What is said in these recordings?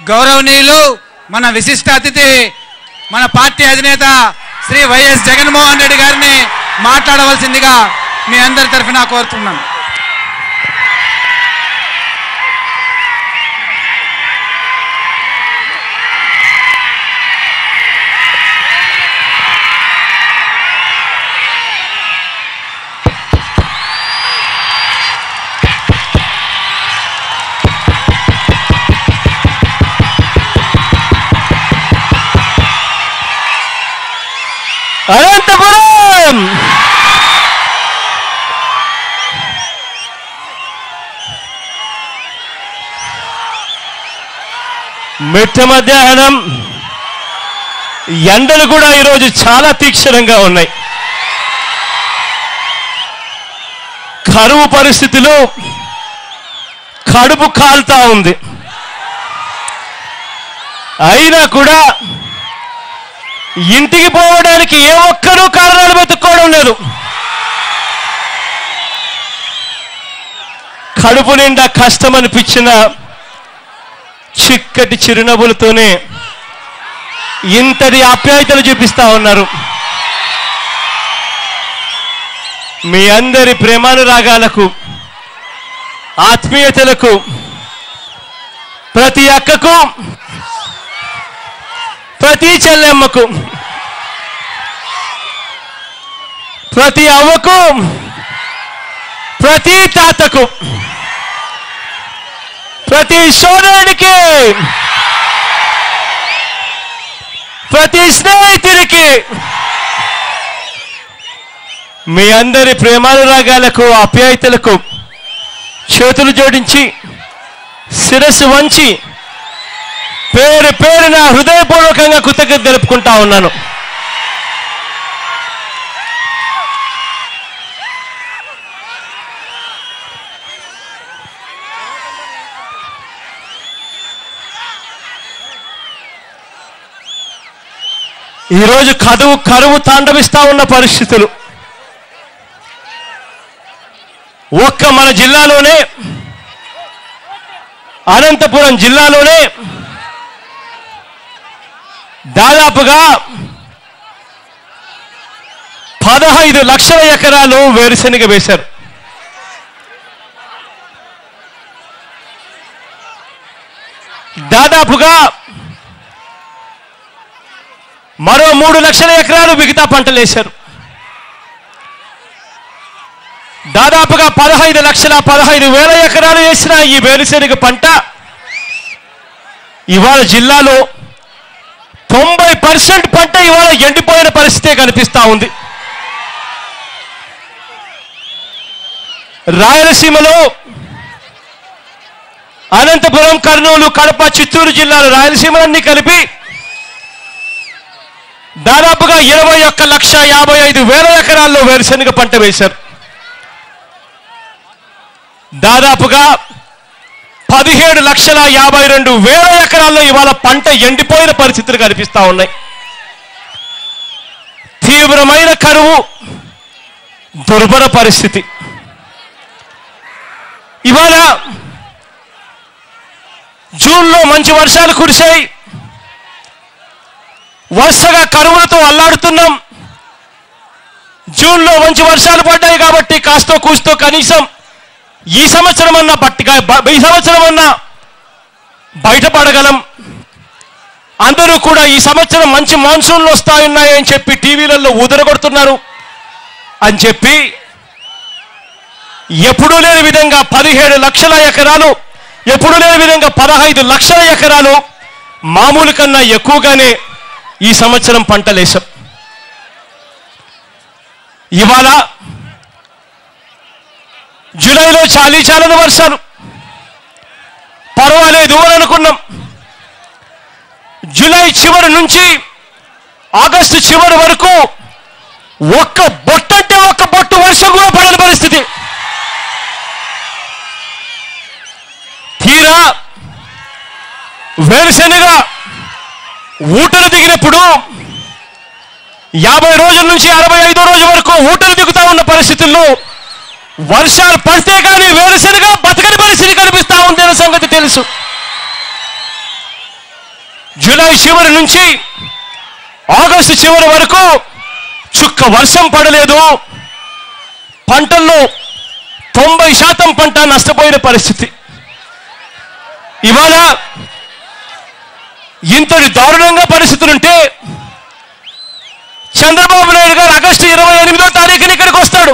గౌరవనీయులు మన విశిష్ట అతిథి మన పార్టీ అధినేత శ్రీ వైఎస్ జగన్మోహన్ రెడ్డి గారిని మాట్లాడవలసిందిగా మీ అందరి తరఫున కోరుతున్నాను. అనంతపురం మిట్ట మధ్యాహ్నం ఎండలు కూడా ఈరోజు చాలా తీక్షణంగా ఉన్నాయి. కరువు పరిస్థితిలో కడుపు కాలుతా ఉంది. అయినా కూడా ఇంటికి పోవడానికి ఏ ఒక్కరూ కారణాలు వెతుక్కోవడం లేదు. కడుపు నిండా కష్టం అనిపించిన చిక్కటి చిరునవ్వులతోనే ఇంతటి ఆప్యాయతలు చూపిస్తా ఉన్నారు. మీ అందరి ప్రేమానురాగాలకు, ఆత్మీయతలకు, ప్రతి అక్కకు, ప్రతి చెల్లెమ్మకు, ప్రతి అవ్వకు, ప్రతి తాతకు, ప్రతి సోదరుడికి, ప్రతి స్నేహితుడికి మీ అందరి ప్రేమానురాగాలకు, ఆప్యాయతలకు చేతులు జోడించి శిరస్సు వంచి పేరు పేరున హృదయపూర్వకంగా కృతజ్ఞత తెలుపుకుంటా ఉన్నాను. ఈరోజు కరువు తాండవిస్తా ఉన్న పరిస్థితులు ఒక్క మన జిల్లాలోనే, అనంతపురం జిల్లాలోనే దాదాపుగా 15 లక్షల ఎకరాలు వేరుశెనగ వేశారు. దాదాపుగా మరో 3 లక్షల ఎకరాలు మిగతా పంటలు వేశారు. దాదాపుగా 15,15,000 ఎకరాలు వేసిన ఈ వేరుశెనగ పంట ఇవాళ జిల్లాలో 90% పంట ఇవాళ ఎండిపోయిన పరిస్థితే కనిపిస్తా ఉంది. రాయలసీమలో అనంతపురం, కర్నూలు, కడప, చిత్తూరు జిల్లాలు, రాయలసీమలన్నీ కలిపి దాదాపుగా 21,55,000 ఎకరాల్లో వేరుశెనగ పంట వేశారు. దాదాపుగా 17,52,000 ఎకరాల్లో ఇవాళ పంట ఎండిపోయిన పరిస్థితులు కనిపిస్తా ఉన్నాయి. తీవ్రమైన కరువు, దుర్భర పరిస్థితి. ఇవాళ జూన్లో మంచి వర్షాలు కురిశాయి. వరుసగా కరువులతో అల్లాడుతున్నాం. జూన్లో మంచి వర్షాలు పడ్డాయి కాబట్టి కాస్తో కూస్తో కనీసం ఈ సంవత్సరం అన్నా బయటపడగలం. అందరూ కూడా ఈ సంవత్సరం మంచి మాన్సూన్లు వస్తాయని చెప్పి టీవీలలో ఊదరగొడుతున్నారు అని చెప్పి ఎప్పుడూ లేని విధంగా 17 లక్షల ఎకరాలు, ఎప్పుడూ లేని విధంగా 15 లక్షల ఎకరాలు మామూలు కన్నా ఎక్కువగానే ఈ సంవత్సరం పంటలేశాం. ఇవాళ జూలైలో చాలీచాలని వర్షాలు, పర్వాలేదు అని అనుకున్నాం. జూలై చివరి నుంచి ఆగస్టు చివరి వరకు ఒక్క బొట్టంటే ఒక్క బొట్టు వర్షం కూడా పడని పరిస్థితి. తీరా వేరుశెనగ ఊటలు దిగినప్పుడు 50 రోజుల నుంచి 65వ రోజు వరకు ఊటలు దిగుతా ఉన్న పరిస్థితుల్లో వర్షాలు పడితే కానీ వేరుశెనగ బతకని పరిస్థితి కనిపిస్తా ఉంది అనే సంగతి తెలుసు. జూలై చివరి నుంచి ఆగస్టు చివరి వరకు చుక్క వర్షం పడలేదు. పంటల్లో 90% పంట నష్టపోయిన పరిస్థితి. ఇవాళ ఇంతటి దారుణంగా పరిస్థితులుంటే చంద్రబాబు నాయుడు గారు ఆగస్టు 28వ తారీఖున ఇక్కడికి వస్తాడు.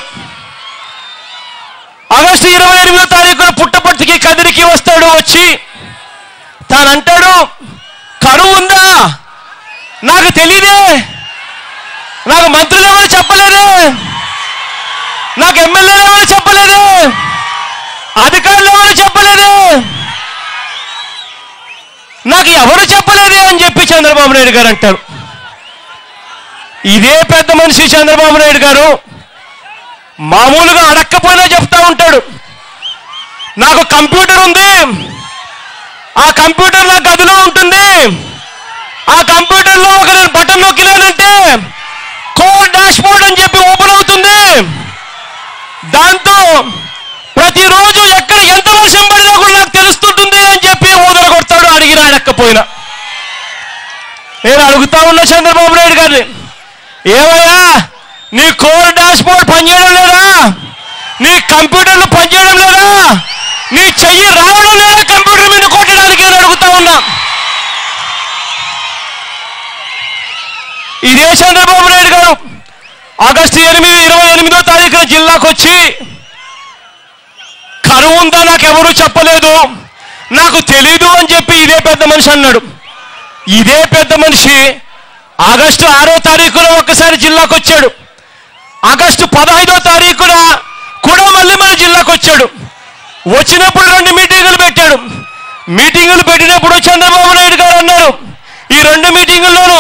ఆగస్టు 28వ తారీఖున పుట్టపర్తికి కదిరికి వస్తాడు. వచ్చి తానంటాడు, కరువు ఉందా? నాకు తెలియదే, నాకు మంత్రులు ఎవరు చెప్పలేదే, నాకు ఎమ్మెల్యేలు ఎవరు చెప్పలేదే, అధికారులు ఎవరు చెప్పలేదే, నాకు ఎవరు చెప్పలేదే అని చెప్పి చంద్రబాబు నాయుడు గారు అంటారు. ఇదే పెద్ద మనిషి చంద్రబాబు నాయుడు గారు మామూలుగా అడక్కపోయినా చెప్తా ఉంటాడు, నాకు కంప్యూటర్ ఉంది, ఆ కంప్యూటర్ నా గదిలో ఉంటుంది, ఆ కంప్యూటర్లో ఒక నేను బటన్ నొక్కినానంటే కోర్ డాష్ బోర్డ్ అని చెప్పి ఓపెన్ అవుతుంది. దాంతో ప్రతిరోజు ఎక్కడ ఎంత వర్షం పడినా కూడా నాకు తెలుస్తుంటుంది అని చెప్పి ఊదర కొడతాడు అడిగినా అడక్కపోయినా. నేను అడుగుతా ఉన్నా చంద్రబాబు నాయుడు గారిని, ఏమయ్యా నీ కోర్ డాష్ బోర్డ్ పనిచేయడం లేదా? నీ కంప్యూటర్లు పనిచేయడం లేదా? నీ చెయ్యి రావడం లేదా కంప్యూటర్ మీద కొట్టడానికి అని అడుగుతా ఉన్నా. ఇదే చంద్రబాబు నాయుడు గారు ఆగస్టు 28వ తారీఖున జిల్లాకు వచ్చి కరువు ఉందా నాకెవరూ చెప్పలేదు, నాకు తెలీదు అని చెప్పి ఇదే పెద్ద మనిషి అన్నాడు. ఇదే పెద్ద మనిషి ఆగస్టు 6వ తారీఖున ఒక్కసారి జిల్లాకు వచ్చాడు. ఆగస్టు 15వ తారీఖున కూడా మళ్ళీ మన జిల్లాకు వచ్చాడు. వచ్చినప్పుడు 2 మీటింగులు పెట్టాడు. మీటింగులు పెట్టినప్పుడు చంద్రబాబు నాయుడు గారు అన్నారు, ఈ 2 మీటింగుల్లోనూ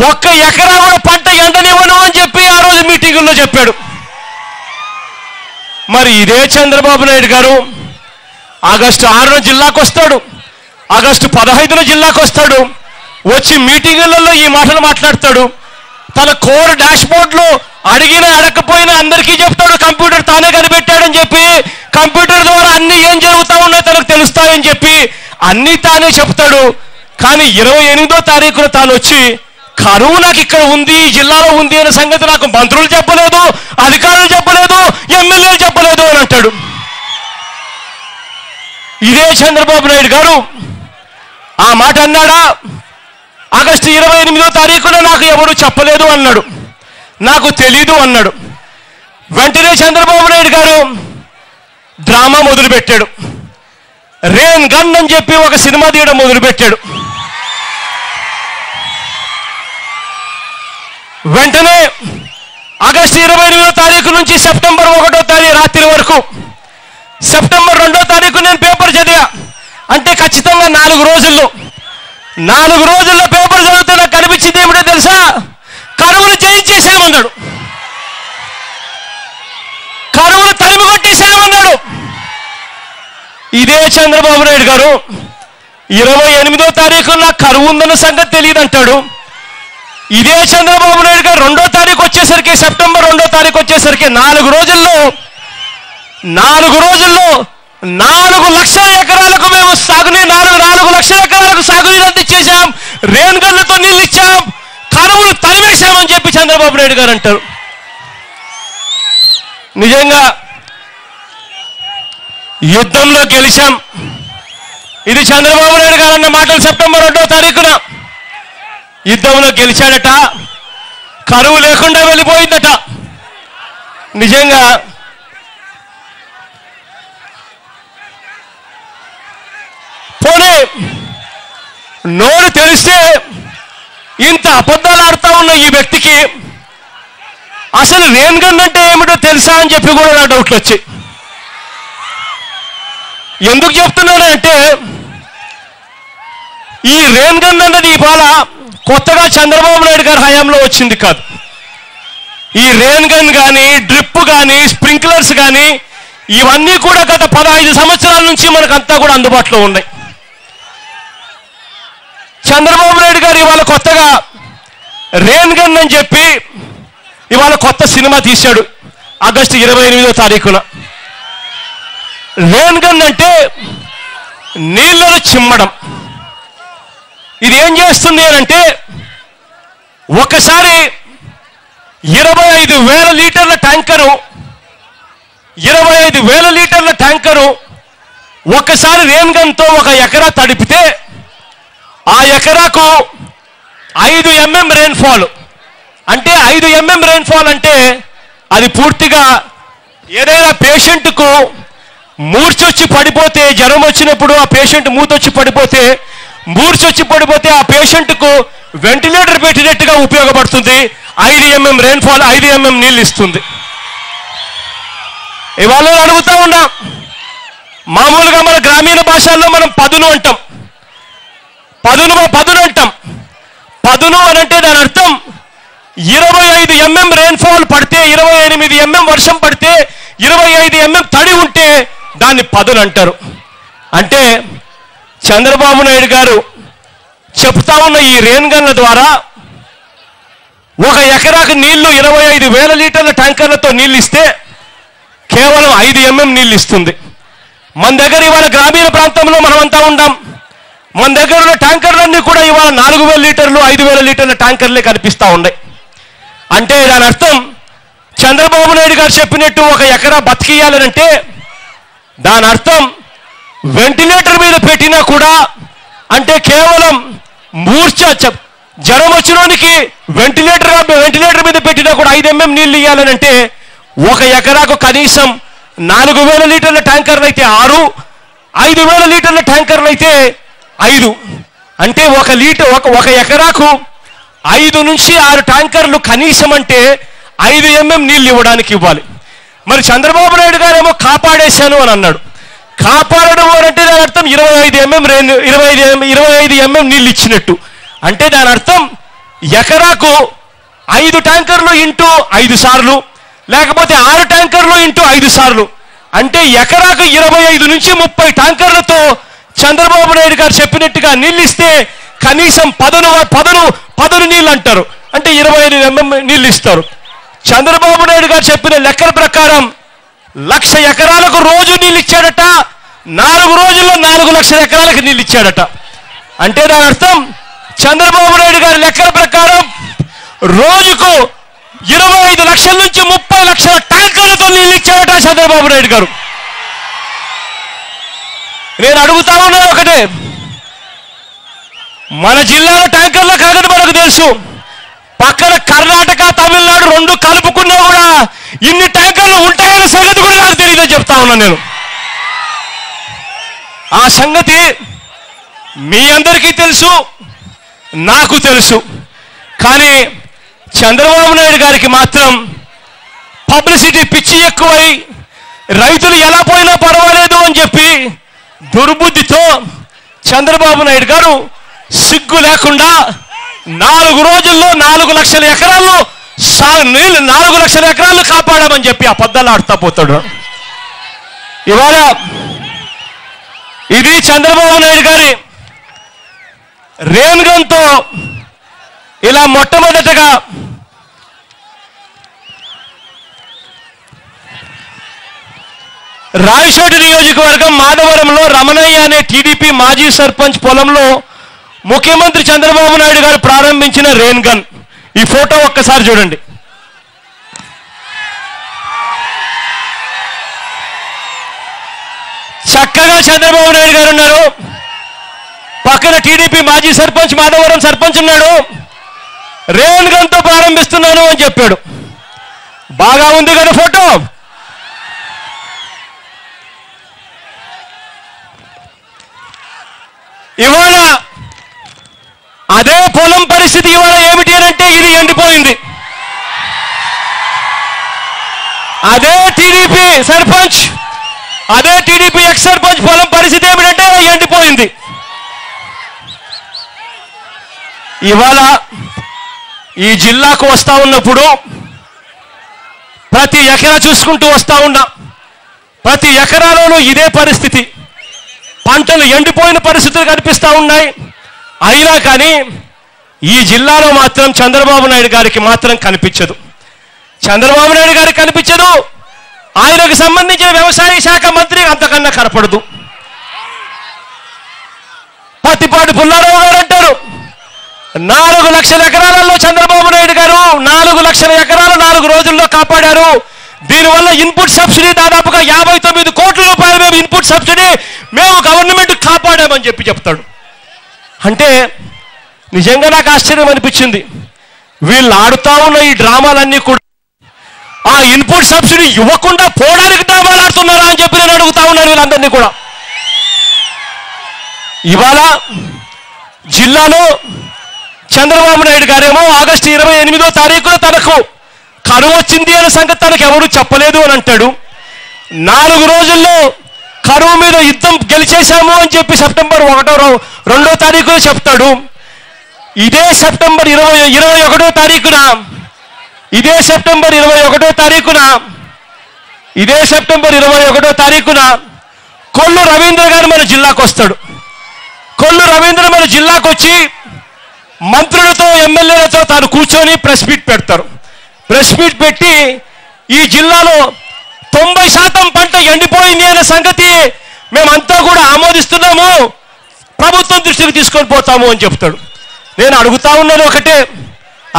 1 ఎకరా కూడా పంట ఎండనివ్వను అని చెప్పి ఆ రోజు మీటింగుల్లో చెప్పాడు. మరి ఇదే చంద్రబాబు నాయుడు గారు ఆగస్టు 6న జిల్లాకు వస్తాడు, ఆగస్టు 15న జిల్లాకు వస్తాడు. వచ్చి మీటింగులలో ఈ మాటలు మాట్లాడతాడు. తన కోర్ డాష్ బోర్డ్లో అడిగినా అడగకపోయినా అందరికీ చెప్తాడు, కంప్యూటర్ తానే కనిపెట్టాడని చెప్పి, కంప్యూటర్ ద్వారా అన్ని ఏం జరుగుతా ఉన్నాయో తనకు తెలుస్తాయని చెప్పి అన్నీ తానే చెప్తాడు. కానీ 28వ తారీఖున తాను వచ్చి కరువు నాకు ఇక్కడ ఉంది, ఈ జిల్లాలో ఉంది అనే సంగతి నాకు మంత్రులు చెప్పలేదు, అధికారులు చెప్పలేదు, ఎమ్మెల్యేలు చెప్పలేదు అని అంటాడు. ఇదే చంద్రబాబు నాయుడు గారు ఆ మాట అన్నాడా? ఆగస్టు 28వ తారీఖున నాకు ఎవరు చెప్పలేదు అన్నాడు, నాకు తెలీదు అన్నాడు. వెంటనే చంద్రబాబు నాయుడు గారు డ్రామా మొదలుపెట్టాడు. రేన్ గన్ అని చెప్పి ఒక సినిమా తీయడం మొదలుపెట్టాడు. వెంటనే ఆగస్టు 28వ తారీఖు నుంచి సెప్టెంబర్ 1వ తారీఖు రాత్రి వరకు, సెప్టెంబర్ 2వ తారీఖు నేను పేపర్ చదివా. అంటే ఖచ్చితంగా 4 రోజుల్లో పేపర్ చదివితే నాకు కనిపించింది ఏమిటో తెలుసా? కరువును జయించేసామన్నాడు, కరువును తరిమి కొట్టేసామన్నాడు. ఇదే చంద్రబాబు నాయుడు గారు 28వ తారీఖు నాకు కరువు ఉందన్న సంగతి తెలియదు అంటాడు. ఇదే చంద్రబాబు నాయుడు గారు 2వ తారీఖు వచ్చేసరికి, సెప్టెంబర్ 2వ తారీఖు వచ్చేసరికి 4 రోజుల్లో 4 లక్షల ఎకరాలకు మేము సాగునీరు 4 లక్షల ఎకరాలకు సాగునీరు అందించేశాం, రేన్ గన్లతో నీళ్ళు ఇచ్చాం, కరువును తరివేశామని చెప్పి చంద్రబాబు నాయుడు గారు అంటారు. నిజంగా యుద్ధంలో గెలిచాం, ఇది చంద్రబాబు నాయుడు గారు అన్న మాటలు. సెప్టెంబర్ 2వ తారీఖున యుద్ధంలో గెలిచాడట, కరువు లేకుండా వెళ్ళిపోయిందట. నిజంగా పోనీ నోరు తెలిస్తే ఇంత అబద్ధాలు ఆడుతా ఉన్న ఈ వ్యక్తికి అసలు రేన్ గన్ అంటే ఏమిటో తెలుసా అని చెప్పి కూడా నా డౌట్లు వచ్చాయి. ఎందుకు చెప్తున్నానంటే ఈ రేన్ గన్ అన్నది ఇవాళ కొత్తగా చంద్రబాబు నాయుడు గారి హయాంలో వచ్చింది కాదు. ఈ రేన్ గన్ కానీ, డ్రిప్ కానీ, స్ప్రింక్లర్స్ కానీ ఇవన్నీ కూడా గత 15 సంవత్సరాల నుంచి మనకంతా కూడా అందుబాటులో ఉన్నాయి. చంద్రబాబు నాయుడు గారు ఇవాళ కొత్తగా రేన్ గన్ అని చెప్పి ఇవాళ కొత్త సినిమా తీశాడు ఆగస్టు 28వ తారీఖున. రేన్ గన్ అంటే నీళ్లను చిమ్మడం. ఇది ఏం చేస్తుంది అంటే ఒకసారి 25,000 లీటర్ల ట్యాంకరు 25,000 లీటర్ల ట్యాంకరు ఒకసారి రెయిన్ గన్తో ఒక ఎకరా తడిపితే ఆ ఎకరాకు 5 mm రెయిన్ఫాల్ అంటే 5 mm రెయిన్ఫాల్ అంటే అది పూర్తిగా ఏదైనా పేషెంట్కు మూర్చొచ్చి పడిపోతే జ్వరం వచ్చినప్పుడు ఆ పేషెంట్ మూతొచ్చి పడిపోతే మూర్చొచ్చి పడిపోతే ఆ పేషెంట్కు వెంటిలేటర్ పెట్టినట్టుగా ఉపయోగపడుతుంది. 5 mm రెయిన్ఫాల్ 5 mm నీళ్ళు ఇస్తుంది. ఇవాళ అడుగుతా ఉన్నా, మామూలుగా మన గ్రామీణ భాషల్లో మనం పదును అంటాం. పదును అంటాం. పదును అని అంటే దాని అర్థం 25 mm రెయిన్ఫాల్ పడితే 28 mm వర్షం పడితే 25 mm తడి ఉంటే దాన్ని పదును అంటారు. అంటే చంద్రబాబు నాయుడు గారు చెప్తా ఉన్న ఈ రెయిన్ గన్ల ద్వారా ఒక ఎకరాకు నీళ్లు 25,000 లీటర్ల ట్యాంకర్లతో నీళ్ళు ఇస్తే కేవలం 5 mm నీళ్ళు ఇస్తుంది. మన దగ్గర ఇవాళ గ్రామీణ ప్రాంతంలో మనమంతా ఉంటాం. మన దగ్గర ఉన్న ట్యాంకర్లన్నీ కూడా ఇవాళ 4,000 లీటర్లు 5,000 లీటర్ల ట్యాంకర్లే కనిపిస్తూ ఉన్నాయి. అంటే దాని అర్థం చంద్రబాబు నాయుడు గారు చెప్పినట్టు ఒక ఎకరా బతికియాలనంటే దాని అర్థం వెంటిలేటర్ మీద పెట్టినా కూడా అంటే కేవలం జ్వరం వచ్చినోనికి వెంటిలేటర్ మీద పెట్టినా కూడా 5 mm నీళ్ళు ఇవ్వాలనంటే ఒక ఎకరాకు కనీసం 4,000 లీటర్ల ట్యాంకర్లు అయితే 6, 5,000 లీటర్ల ట్యాంకర్లు అయితే 5. అంటే ఒక ఎకరాకు 5 నుంచి 6 ట్యాంకర్లు కనీసం అంటే 5 mm నీళ్ళు ఇవ్వడానికి ఇవ్వాలి. మరి చంద్రబాబు నాయుడు గారేమో కాపాడేశాను అని అన్నాడు. కాపాడడం అంటే దాని అర్థం 25 mm నీళ్ళు ఇచ్చినట్టు. అంటే దాని అర్థం ఎకరాకు 5 ట్యాంకర్లు ఇంటూ 5 సార్లు లేకపోతే 6 ట్యాంకర్లు ఇంటూ 5 సార్లు అంటే ఎకరాకు 25 నుంచి 30 ట్యాంకర్లతో చంద్రబాబు నాయుడు గారు చెప్పినట్టుగా నీళ్ళు ఇస్తే కనీసం పదును నీళ్ళు అంటారు. అంటే 25 mm నీళ్ళు ఇస్తారు. చంద్రబాబు నాయుడు గారు చెప్పిన లెక్కల ప్రకారం 1,00,000 ఎకరాలకు రోజు నీళ్ళు ఇచ్చాడట. 4 రోజుల్లో 4 లక్షల ఎకరాలకు నీళ్ళు ఇచ్చాడట. అంటే దాని అర్థం చంద్రబాబు నాయుడు గారి లెక్కల ప్రకారం రోజుకు 25 లక్షల నుంచి 30 లక్షల ట్యాంకర్లతో నీళ్ళు ఇచ్చాడట చంద్రబాబు నాయుడు గారు. నేను అడుగుతా ఉన్నా ఒకటే, మన జిల్లాలో ట్యాంకర్ల కాదని మనకు తెలుసు. పక్కన కర్ణాటక తమిళనాడు 2 కలుపుకున్నా కూడా ఇన్ని ట్యాంకర్లు ఉంటాయన్న సంగతి కూడా నాకు తెలియదని చెప్తా ఉన్నా నేను. ఆ సంగతి మీ అందరికీ తెలుసు, నాకు తెలుసు. కానీ చంద్రబాబు నాయుడు గారికి మాత్రం పబ్లిసిటీ పిచ్చి ఎక్కువై రైతులు ఎలా పోయినా పర్వాలేదు అని చెప్పి దుర్బుద్ధితో చంద్రబాబు నాయుడు గారు సిగ్గు లేకుండా 4 రోజుల్లో 4 లక్షల ఎకరాల్లో 4 లక్షల ఎకరాలు కాపాడామని చెప్పి అబద్ధాలు ఆడుతా పోతాడు. ఇవాళ ఇది చంద్రబాబు నాయుడు గారి రెయిన్ గన్తో ఇలా మొట్టమొదటగా రాయచోటి నియోజకవర్గం మాధవరంలో రమణయ్య అనే టీడీపీ మాజీ సర్పంచ్ పొలంలో ముఖ్యమంత్రి చంద్రబాబు నాయుడు గారు ప్రారంభించిన రెయిన్ గన్. ఈ ఫోటో ఒక్కసారి చూడండి. చక్కగా చంద్రబాబు నాయుడు గారు ఉన్నారు, పక్కన టీడీపీ మాజీ సర్పంచ్ మాధవరం సర్పంచ్ ఉన్నాడు. రెయిన్ గన్తో ప్రారంభిస్తున్నాను అని చెప్పాడు. బాగా ఉంది కదా ఫోటో. ఇవాళ అదే పొలం పరిస్థితి ఇవాళ ఏమిటి అంటే ఇది ఎండిపోయింది. అదే టీడీపీ సర్పంచ్, అదే టీడీపీ ఎక్స్ సర్పంచ్ పొలం పరిస్థితి ఏమిటంటే ఎండిపోయింది. ఇవాళ ఈ జిల్లాకు వస్తా ఉన్నప్పుడు ప్రతి ఎకరా చూసుకుంటూ వస్తా ఉన్నా, ప్రతి ఎకరాలోనూ ఇదే పరిస్థితి. పంటలు ఎండిపోయిన పరిస్థితులు కనిపిస్తూ ఉన్నాయి. అయినా కానీ ఈ జిల్లాలో మాత్రం చంద్రబాబు నాయుడు గారికి మాత్రం కనిపించదు. చంద్రబాబు నాయుడు గారికి కనిపించదు. ఆయనకు సంబంధించిన వ్యవసాయ శాఖ మంత్రి అంతకన్నా కనపడదు. పత్తిపాటి పుల్లారావు గారు అంటారు 4 లక్షల ఎకరాలలో చంద్రబాబు నాయుడు గారు 4 లక్షల ఎకరాలు 4 రోజుల్లో కాపాడారు. దీనివల్ల ఇన్పుట్ సబ్సిడీ దాదాపుగా 59 కోట్ల రూపాయలు మేము ఇన్పుట్ సబ్సిడీ మేము గవర్నమెంట్ కాపాడామని చెప్తాడు. అంటే నిజంగా నాకు ఆశ్చర్యం అనిపించింది. వీళ్ళు ఆడుతా ఉన్న ఈ డ్రామాలన్నీ కూడా ఆ ఇన్పుట్ సబ్సిడీ ఇవ్వకుండా పోవడానికి డ్రామాలు ఆడుతున్నారా అని చెప్పి నేను అడుగుతా ఉన్నాను వీళ్ళందరినీ కూడా. ఇవాళ జిల్లాలో చంద్రబాబు నాయుడు గారేమో ఆగస్టు 28వ తారీఖున తనకు కరువు వచ్చింది అనే సంగతి తనకు ఎవరు చెప్పలేదు అని అంటాడు. 4 రోజుల్లో కరువు మీద యుద్ధం గెలిచేశాము అని చెప్పి సెప్టెంబర్ 2వ తారీఖున చెప్తాడు. ఇదే సెప్టెంబర్ 21వ తారీఖున కొల్లు రవీంద్ర గారు మన జిల్లాకు వస్తాడు. కొల్లు రవీంద్ర మన జిల్లాకు వచ్చి మంత్రులతో ఎమ్మెల్యేలతో తాను కూర్చొని ప్రెస్ మీట్ పెడతారు. ప్రెస్ మీట్ పెట్టి ఈ జిల్లాలో 90% పంట ఎండిపోయింది అనే సంగతి మేమంతా కూడా ఆమోదిస్తున్నాము, ప్రభుత్వం దృష్టికి తీసుకొని పోతాము అని చెప్తాడు. నేను అడుగుతా ఉన్నాను ఒకటే,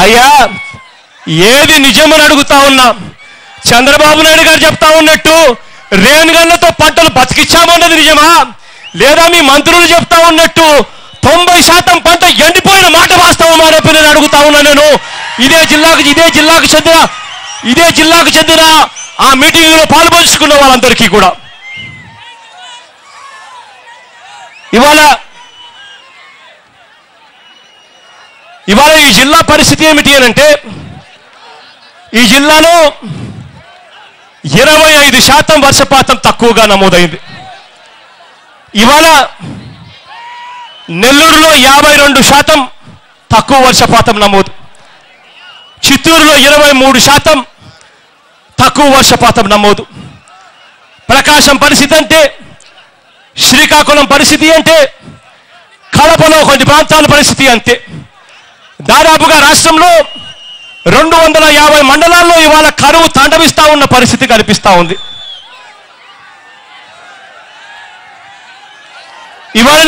అయ్యా ఏది నిజమని అడుగుతా ఉన్నా. చంద్రబాబు నాయుడు గారు చెప్తా ఉన్నట్టు రేణుగన్లతో పంటలు బతికిచ్చామన్నది నిజమా, లేదా మీ మంత్రులు చెప్తా ఉన్నట్టు 90% పంట ఎండిపోయిన మాట వాస్తవమా అని నేను అడుగుతా ఉన్నా. నేను ఇదే జిల్లాకు చెందిన ఆ మీటింగ్లో పాల్పంచుకున్న వాళ్ళందరికీ కూడా ఇవాళ ఈ జిల్లా పరిస్థితి ఏమిటి అని అంటే, ఈ జిల్లాలో 25% వర్షపాతం తక్కువగా నమోదైంది. ఇవాళ నెల్లూరులో 52% తక్కువ వర్షపాతం నమోదు, చిత్తూరులో 23% తక్కువ వర్షపాతం నమోదు, ప్రకాశం పరిస్థితి అంటే, శ్రీకాకుళం పరిస్థితి అంటే, కడపలో కొన్ని ప్రాంతాల పరిస్థితి అంతే. దాదాపుగా రాష్ట్రంలో 250 మండలాల్లో ఇవాళ కరువు తాండవిస్తా ఉన్న పరిస్థితి కనిపిస్తా ఉంది. ఇవాళ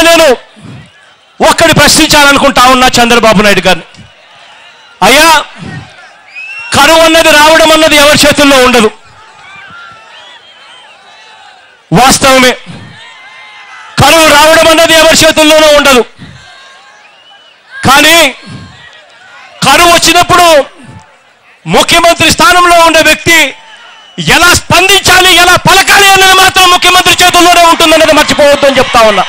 నేను ఒక్కడి ప్రశ్నించాలనుకుంటా ఉన్నా చంద్రబాబు నాయుడు గారిని. అయ్యా, కరువు అన్నది రావడం అన్నది ఎవరి చేతుల్లో ఉండదు, వాస్తవమే. కరువు రావడం అన్నది ఎవరి చేతుల్లోనూ ఉండదు. కానీ కరువు వచ్చినప్పుడు ముఖ్యమంత్రి స్థానంలో ఉండే వ్యక్తి ఎలా స్పందించాలి, ఎలా పలకాలి అన్నది మాత్రం ముఖ్యమంత్రి చేతుల్లోనే ఉంటుందన్నది మర్చిపోవద్దు అని చెప్తా ఉన్నా.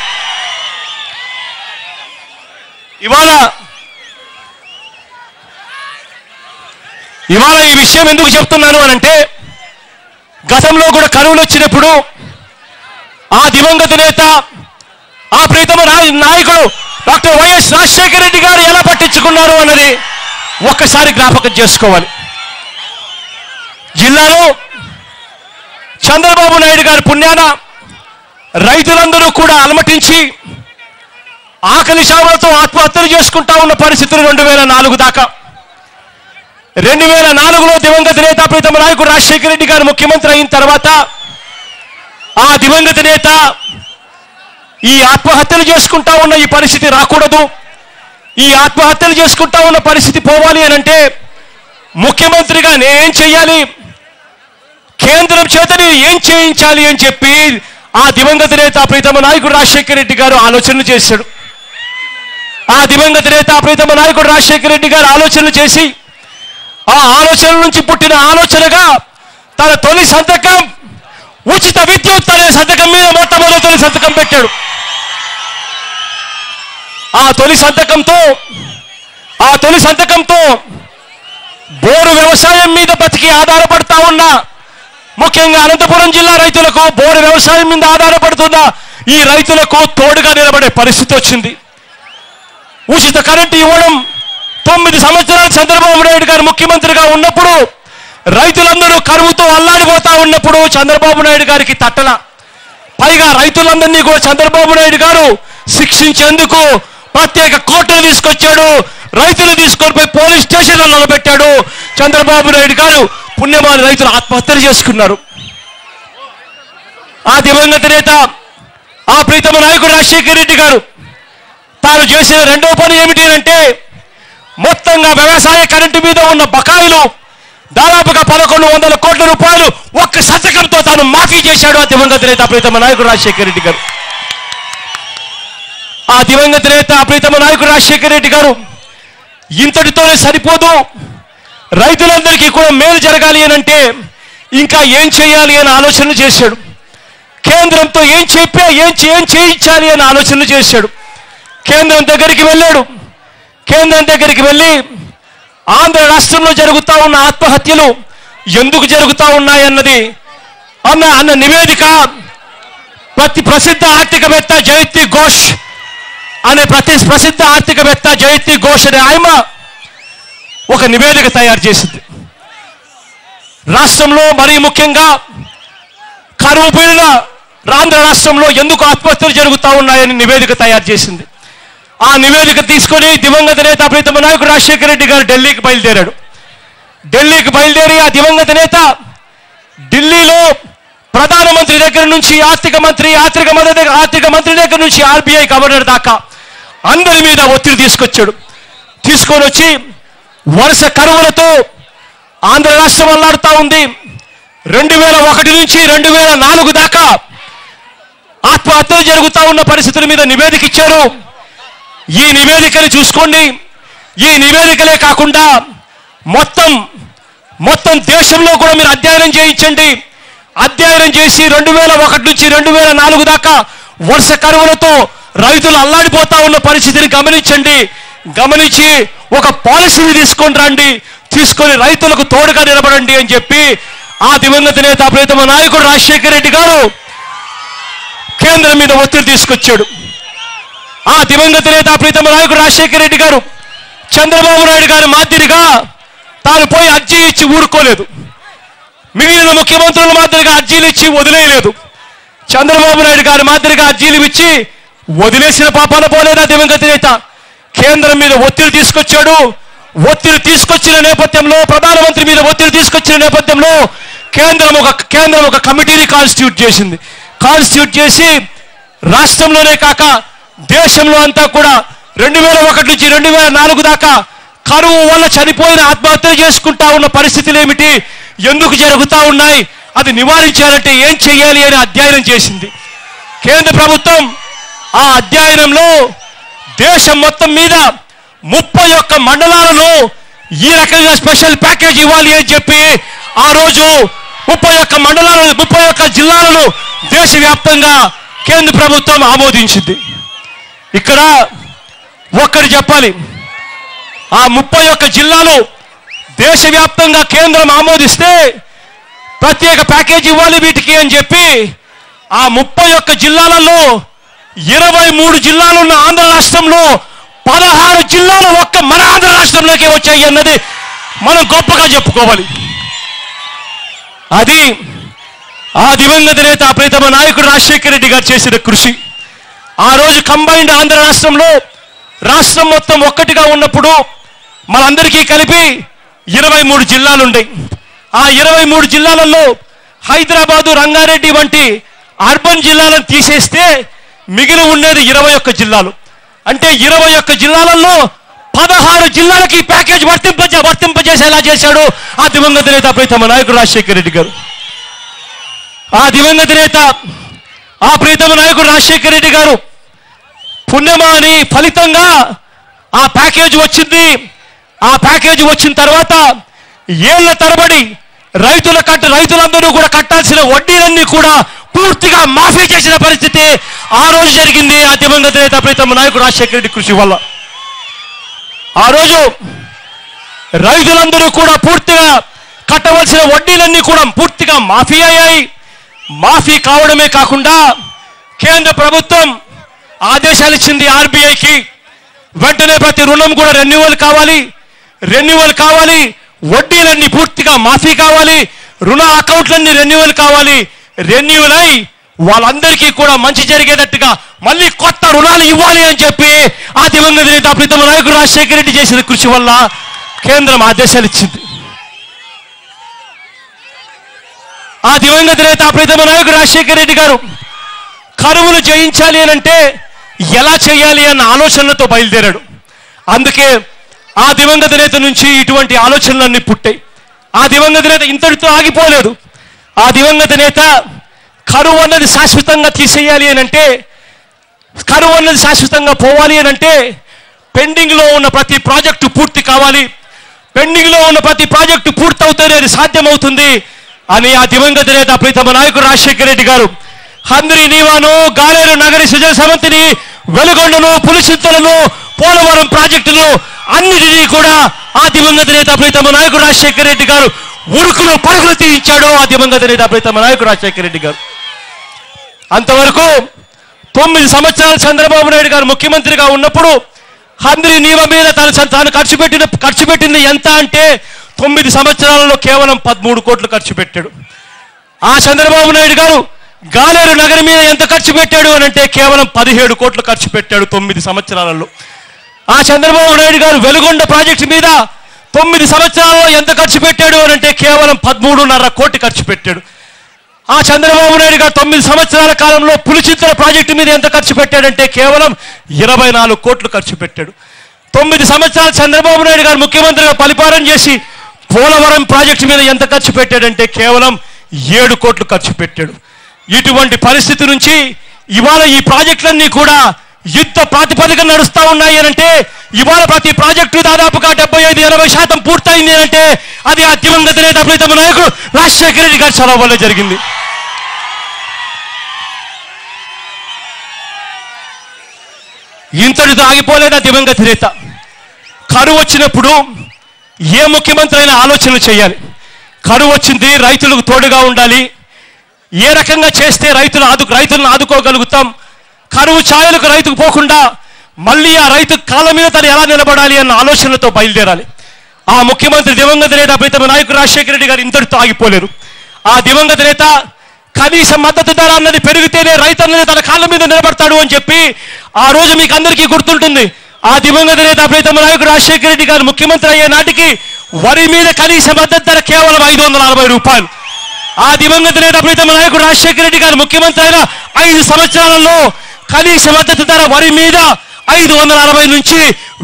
ఇవాళ ఈ విషయం ఎందుకు చెప్తున్నాను అనంటే, గతంలో కూడా కరువులు వచ్చినప్పుడు ఆ దివంగత నేత, ఆ ప్రీతమ నాయకుడు డాక్టర్ వైఎస్ రాజశేఖర రెడ్డి గారు ఎలా పట్టించుకున్నారు అన్నది ఒక్కసారి జ్ఞాపకం చేసుకోవాలి. జిల్లాలో చంద్రబాబు నాయుడు గారి పుణ్యాన రైతులందరూ కూడా అలమటించి ఆకలి చావులతో ఆత్మహత్యలు చేసుకుంటా ఉన్న పరిస్థితులు 2004 దాకా. 2004లో దివంగత నేత ప్రీతమ నాయకుడు రాజశేఖర రెడ్డి గారు ముఖ్యమంత్రి అయిన తర్వాత ఆ దివంగత నేత ఈ ఆత్మహత్యలు చేసుకుంటా ఉన్న ఈ పరిస్థితి రాకూడదు, ఈ ఆత్మహత్యలు చేసుకుంటా ఉన్న పరిస్థితి పోవాలి అని అంటే ముఖ్యమంత్రిగా నేనేం చెయ్యాలి, కేంద్రం చేత ఏం చేయించాలి అని చెప్పి ఆ దివంగత నేత ప్రీతమ నాయకుడు రాజశేఖర రెడ్డి గారు ఆలోచనలు చేశాడు. ఆ దివంగత నేత ప్రీతమ నాయకుడు రాజశేఖర రెడ్డి గారు ఆలోచనలు చేసి ఆ ఆలోచన నుంచి పుట్టిన ఆలోచనగా తన తొలి సంతకం ఉచిత విద్యుత్ అనే సంతకం మీద మొట్టమొదటి సంతకం పెట్టాడు. ఆ తొలి సంతకంతో బోరు వ్యవసాయం మీద బతికి ఆధారపడతా ఉన్న, ముఖ్యంగా అనంతపురం జిల్లా రైతులకు, బోరు వ్యవసాయం మీద ఆధారపడుతున్న ఈ రైతులకు తోడుగా నిలబడే పరిస్థితి వచ్చింది. ఉచిత కరెంటు ఇవ్వడం 9 సంవత్సరాలు చంద్రబాబు నాయుడు గారు ముఖ్యమంత్రిగా ఉన్నప్పుడు రైతులందరూ కరువుతో అల్లాడిపోతా ఉన్నప్పుడు చంద్రబాబు నాయుడు గారికి తట్టల. పైగా రైతులందరినీ కూడా చంద్రబాబు నాయుడు గారు శిక్షించేందుకు ప్రత్యేక కోర్టును తీసుకొచ్చాడు, రైతులు తీసుకొని పోయి పోలీస్ స్టేషన్లో నిలబెట్టాడు. చంద్రబాబు నాయుడు గారు పుణ్యమాని రైతులు ఆత్మహత్యలు చేసుకున్నారు. ఆ దివంగత నేత, ఆ ప్రీతమ నాయకుడు రాజశేఖర రెడ్డి గారు చేసిన రెండవ పని ఏమిటి అంటే మొత్తంగా వ్యవసాయ కరెంటు మీద ఉన్న బకాయిలు దాదాపుగా 1100 కోట్ల రూపాయలు ఒక్క సంతకంతో తాను మాఫీ చేశాడు ఆ దివంగత నేత ప్రీతమ నాయకుడు రాజశేఖర రెడ్డి గారు. ఆ దివంగత నేత ప్రీతమ నాయకుడు రాజశేఖర రెడ్డి గారు ఇంతటితోనే సరిపోదు, రైతులందరికీ కూడా మేలు జరగాలి అని అంటే ఇంకా ఏం చేయాలి అని ఆలోచన చేశాడు. కేంద్రంతో ఏం చేయించాలి అని ఆలోచన చేశాడు. కేంద్రం దగ్గరికి వెళ్ళాడు. కేంద్రం దగ్గరికి వెళ్ళి ఆంధ్ర రాష్ట్రంలో జరుగుతూ ఉన్న ఆత్మహత్యలు ఎందుకు జరుగుతూ ఉన్నాయన్నది అన్న నివేదిక ప్రసిద్ధ ఆర్థికవేత్త జయతి ఘోష్ అనే ప్రసిద్ధ ఆర్థికవేత్త జయతి ఘోష్ అనే ఆయన ఒక నివేదిక తయారు చేసింది. రాష్ట్రంలో మరీ ముఖ్యంగా కరువు పీడిన ఆంధ్ర రాష్ట్రంలో ఎందుకు ఆత్మహత్యలు జరుగుతూ ఉన్నాయని నివేదిక తయారు చేసింది. ఆ నివేదిక తీసుకొని దివంగత నేత ప్రీతమ నాయకుడు రాజశేఖర రెడ్డి గారు ఢిల్లీకి బయలుదేరాడు. ఢిల్లీకి బయలుదేరి ఆ దివంగత నేత ఢిల్లీలో ప్రధానమంత్రి దగ్గర నుంచి ఆర్థిక మంత్రి దగ్గర నుంచి ఆర్బీఐ గవర్నర్ దాకా అందరి మీద ఒత్తిడి తీసుకొచ్చాడు. తీసుకొని వచ్చి వరుస కరువులతో ఆంధ్ర రాష్ట్రం అల్లాడుతూ ఉంది. 2001 నుంచి 2004 దాకా ఆత్మహత్యలు జరుగుతూ ఉన్న పరిస్థితుల మీద నివేదిక ఇచ్చారు. ఈ నివేదికని చూసుకోండి. ఈ నివేదికలే కాకుండా మొత్తం దేశంలో కూడా మీరు అధ్యయనం చేయించండి. అధ్యయనం చేసి 2001 నుంచి 2004 దాకా వరుస కరువులతో రైతులు అల్లాడిపోతా ఉన్న పరిస్థితిని గమనించండి. గమనించి ఒక పాలసీని తీసుకొని రండి, తీసుకొని రైతులకు తోడుగా నిలబడండి అని చెప్పి ఆ దివంగత నేత ప్రీతమ నాయకుడు రాజశేఖర రెడ్డి గారు కేంద్రం మీద ఒత్తిడి తీసుకొచ్చాడు. ఆ దివంగత నేత ప్రీతమ నాయకుడు రాజశేఖర రెడ్డి గారు చంద్రబాబు నాయుడు గారి మాదిరిగా తాను పోయి అర్జీ ఇచ్చి ఊరుకోలేదు. మిగిలిన ముఖ్యమంత్రుల మాదిరిగా అర్జీలు ఇచ్చి వదిలేయలేదు. చంద్రబాబు నాయుడు గారి మాదిరిగా అర్జీలు ఇచ్చి వదిలేసిన పాపాన పోలేదా దివంగత నేత. కేంద్రం మీద ఒత్తిడి తీసుకొచ్చాడు. ఒత్తిడి తీసుకొచ్చిన నేపథ్యంలో, ప్రధానమంత్రి మీద ఒత్తిడి తీసుకొచ్చిన నేపథ్యంలో కేంద్రం ఒక కమిటీని కాన్స్టిట్యూట్ చేసింది. కాన్స్టిట్యూట్ చేసి రాష్ట్రంలోనే కాక దేశంలో అంతా కూడా 2001 నుంచి 2004 దాకా కరువు వల్ల చనిపోయిన ఆత్మహత్యలు చేసుకుంటా ఉన్న పరిస్థితులు ఏమిటి, ఎందుకు జరుగుతూ ఉన్నాయి, అది నివారించాలంటే ఏం చేయాలి అని అధ్యయనం చేసింది కేంద్ర ప్రభుత్వం. ఆ అధ్యయనంలో దేశం మొత్తం మీద 31 మండలాలలో ఈ రకంగా స్పెషల్ ప్యాకేజ్ ఇవ్వాలి అని చెప్పి ఆ రోజు 31 జిల్లాలను దేశవ్యాప్తంగా కేంద్ర ప్రభుత్వం ఆమోదించింది. ఇక్కడ ఒక్కటి చెప్పాలి, ఆ 31 జిల్లాలు దేశవ్యాప్తంగా కేంద్రం ఆమోదిస్తే ప్రత్యేక ప్యాకేజ్ ఇవ్వాలి వీటికి అని చెప్పి ఆ 31 జిల్లాలలో 23 జిల్లాలు ఉన్న ఆంధ్ర రాష్ట్రంలో 16 జిల్లాలు ఒక్క మన ఆంధ్ర రాష్ట్రంలోకి వచ్చాయి అన్నది మనం గొప్పగా చెప్పుకోవాలి. అది ఆ దివంగత నేత ప్రీతమ నాయకుడు రాజశేఖర రెడ్డి గారు చేసిన కృషి. ఆ రోజు కంబైన్డ్ ఆంధ్ర రాష్ట్రంలో రాష్ట్రం మొత్తం ఒక్కటిగా ఉన్నప్పుడు మనందరికీ కలిపి 23 జిల్లాలు ఉండేవి. ఆ 23 జిల్లాలలో హైదరాబాదు, రంగారెడ్డి వంటి అర్బన్ జిల్లాలను తీసేస్తే మిగిలి ఉండేది 21 జిల్లాలు. అంటే 21 జిల్లాలలో 16 జిల్లాలకి ప్యాకేజ్ వర్తింపజేసేలా చేశాడు ఆ దివంగత నేత ప్రీతమ నాయకుడు రాజశేఖర రెడ్డి గారు. ఆ దివంగత నేత ఆ ప్రీతమ నాయకుడు రాజశేఖర రెడ్డి గారు పుణ్యమా అని ఫలితంగా ఆ ప్యాకేజ్ వచ్చింది. ఆ ప్యాకేజ్ వచ్చిన తర్వాత ఏళ్ల తరబడి రైతులందరూ కూడా కట్టాల్సిన వడ్డీలన్నీ కూడా పూర్తిగా మాఫీ చేసిన పరిస్థితి ఆ రోజు జరిగింది ఆ దివంగత నేత ప్రీతమ నాయకుడు రాజశేఖర రెడ్డి కృషి వల్ల. ఆ రోజు రైతులందరూ కూడా పూర్తిగా కట్టవలసిన వడ్డీలన్నీ కూడా పూర్తిగా మాఫీ అయ్యాయి. మాఫీ కావడమే కాకుండా కేంద్ర ప్రభుత్వం ఆదేశాలు ఇచ్చింది ఆర్బీఐకి, వెంటనే ప్రతి రుణం కూడా రెన్యువల్ కావాలి, వడ్డీలన్నీ పూర్తిగా మాఫీ కావాలి, రుణ అకౌంట్లన్నీ రెన్యువల్ కావాలి. రెన్యువల్ అయి వాళ్ళందరికీ కూడా మంచి జరిగేటట్టుగా మళ్ళీ కొత్త రుణాలు ఇవ్వాలి అని చెప్పి ఆ దివంగత నేత ప్రీతమ నాయకుడు రాజశేఖర రెడ్డి చేసిన కృషి వల్ల కేంద్రం ఆదేశాలు ఇచ్చింది. ఆ దివంగత నేత ప్రీతమ నాయకుడు రాజశేఖర రెడ్డి గారు కరువును జయించాలి అని అంటే ఎలా చేయాలి అన్న ఆలోచనలతో బయలుదేరాడు. అందుకే ఆ దివంగత నేత నుంచి ఇటువంటి ఆలోచనలన్నీ పుట్టాయి. ఆ దివంగత నేత ఇంతటితో ఆగిపోలేదు. ఆ దివంగత నేత కరువు అన్నది శాశ్వతంగా తీసేయాలి అని అంటే, కరువు అన్నది శాశ్వతంగా పోవాలి అని అంటే పెండింగ్లో ఉన్న ప్రతి ప్రాజెక్టు పూర్తి కావాలి, పెండింగ్లో ఉన్న ప్రతి ప్రాజెక్టు పూర్తవుతేనే అది సాధ్యమవుతుంది అని ఆ దివంగత నేత ప్రీతమ నాయకుడు రాజశేఖర రెడ్డి గారు హంద్రి నీవాను, గాలేరు నగరి సుజల సమంతిని, వెలుగొండను, పులిచింతలను, పోలవరం ప్రాజెక్టులు అన్నిటినీ కూడా ఆ దివంగత నేత ప్రీతమ నాయకుడు రాజశేఖర రెడ్డి గారు ఉరుకులు పరుగులు తీయించాడు. ఆ దివంగత నేత ప్రీతమ నాయకుడు రాజశేఖర రెడ్డి గారు అంతవరకు 9 సంవత్సరాలు చంద్రబాబు నాయుడు గారు ముఖ్యమంత్రిగా ఉన్నప్పుడు హంద్రి నీవ మీద తాను ఖర్చు పెట్టింది ఎంత అంటే 9 సంవత్సరాలలో కేవలం 13 కోట్లు ఖర్చు పెట్టాడు. ఆ చంద్రబాబు నాయుడు గారు గాలేరు నగరి మీద ఎంత ఖర్చు పెట్టాడు అని అంటే కేవలం 17 కోట్లు ఖర్చు పెట్టాడు 9 సంవత్సరాలలో. ఆ చంద్రబాబు నాయుడు గారు వెలుగొండ ప్రాజెక్టు మీద 9 సంవత్సరాలలో ఎంత ఖర్చు పెట్టాడు అని అంటే కేవలం 13.5 కోట్లు ఖర్చు పెట్టాడు. ఆ చంద్రబాబు నాయుడు గారు 9 సంవత్సరాల కాలంలో పులిచింతల ప్రాజెక్టు మీద ఎంత ఖర్చు పెట్టాడంటే కేవలం 24 కోట్లు ఖర్చు పెట్టాడు. 9 సంవత్సరాలు చంద్రబాబు నాయుడు గారు ముఖ్యమంత్రిగా పరిపాలన చేసి పోలవరం ప్రాజెక్టు మీద ఎంత ఖర్చు పెట్టాడంటే కేవలం 7 కోట్లు ఖర్చు పెట్టాడు. ఇటువంటి పరిస్థితి నుంచి ఇవాళ ఈ ప్రాజెక్టులన్నీ కూడా యుద్ధ ప్రాతిపదికన నడుస్తూ ఉన్నాయి అంటే, ఇవాళ ప్రతి ప్రాజెక్టు దాదాపుగా 75-80% పూర్తయింది అంటే అది ఆ దివంగత నేత ప్రీతమ నాయకుడు రాజశేఖర రెడ్డి గారి చొరవ వల్ల జరిగింది. ఇంతటితో ఆగిపోలేదు ఆ దివంగత నేత. కరువు వచ్చినప్పుడు ఏ ముఖ్యమంత్రి అయినా ఆలోచనలు చేయాలి. కరువు వచ్చింది, రైతులకు తోడుగా ఉండాలి, ఏ రకంగా చేస్తే రైతులను ఆదుకోగలుగుతాం, కరువు ఛాయలకు రైతుకు పోకుండా మళ్ళీ ఆ రైతు కాళ్ళ మీద తను ఎలా నిలబడాలి అన్న ఆలోచనలతో బయలుదేరాలి. ఆ ముఖ్యమంత్రి దివంగత నేత ప్రీతమ నాయకుడు రాజశేఖర రెడ్డి గారు ఇంతటితో ఆగిపోలేరు. ఆ దివంగత నేత కనీస మద్దతు ధర అన్నది పెరిగితేనే రైతు అన్నది తన కాళ్ళ మీద నిలబడతాడు అని చెప్పి ఆ రోజు మీకు అందరికీ గుర్తుంటుంది. ఆ దివంగత నేత ప్రీతమ నాయకుడు రాజశేఖర రెడ్డి గారు ముఖ్యమంత్రి అయ్యే నాటికి వరి మీద కనీస మద్దతు ధర కేవలం 540 రూపాయలు. ఆ దివంగత నేత ప్రీతమ నాయకుడు రాజశేఖర రెడ్డి గారు ముఖ్యమంత్రి అయిన 5 సంవత్సరాలలో కనీస మద్దతు ధర వరి మీద 540 నుంచి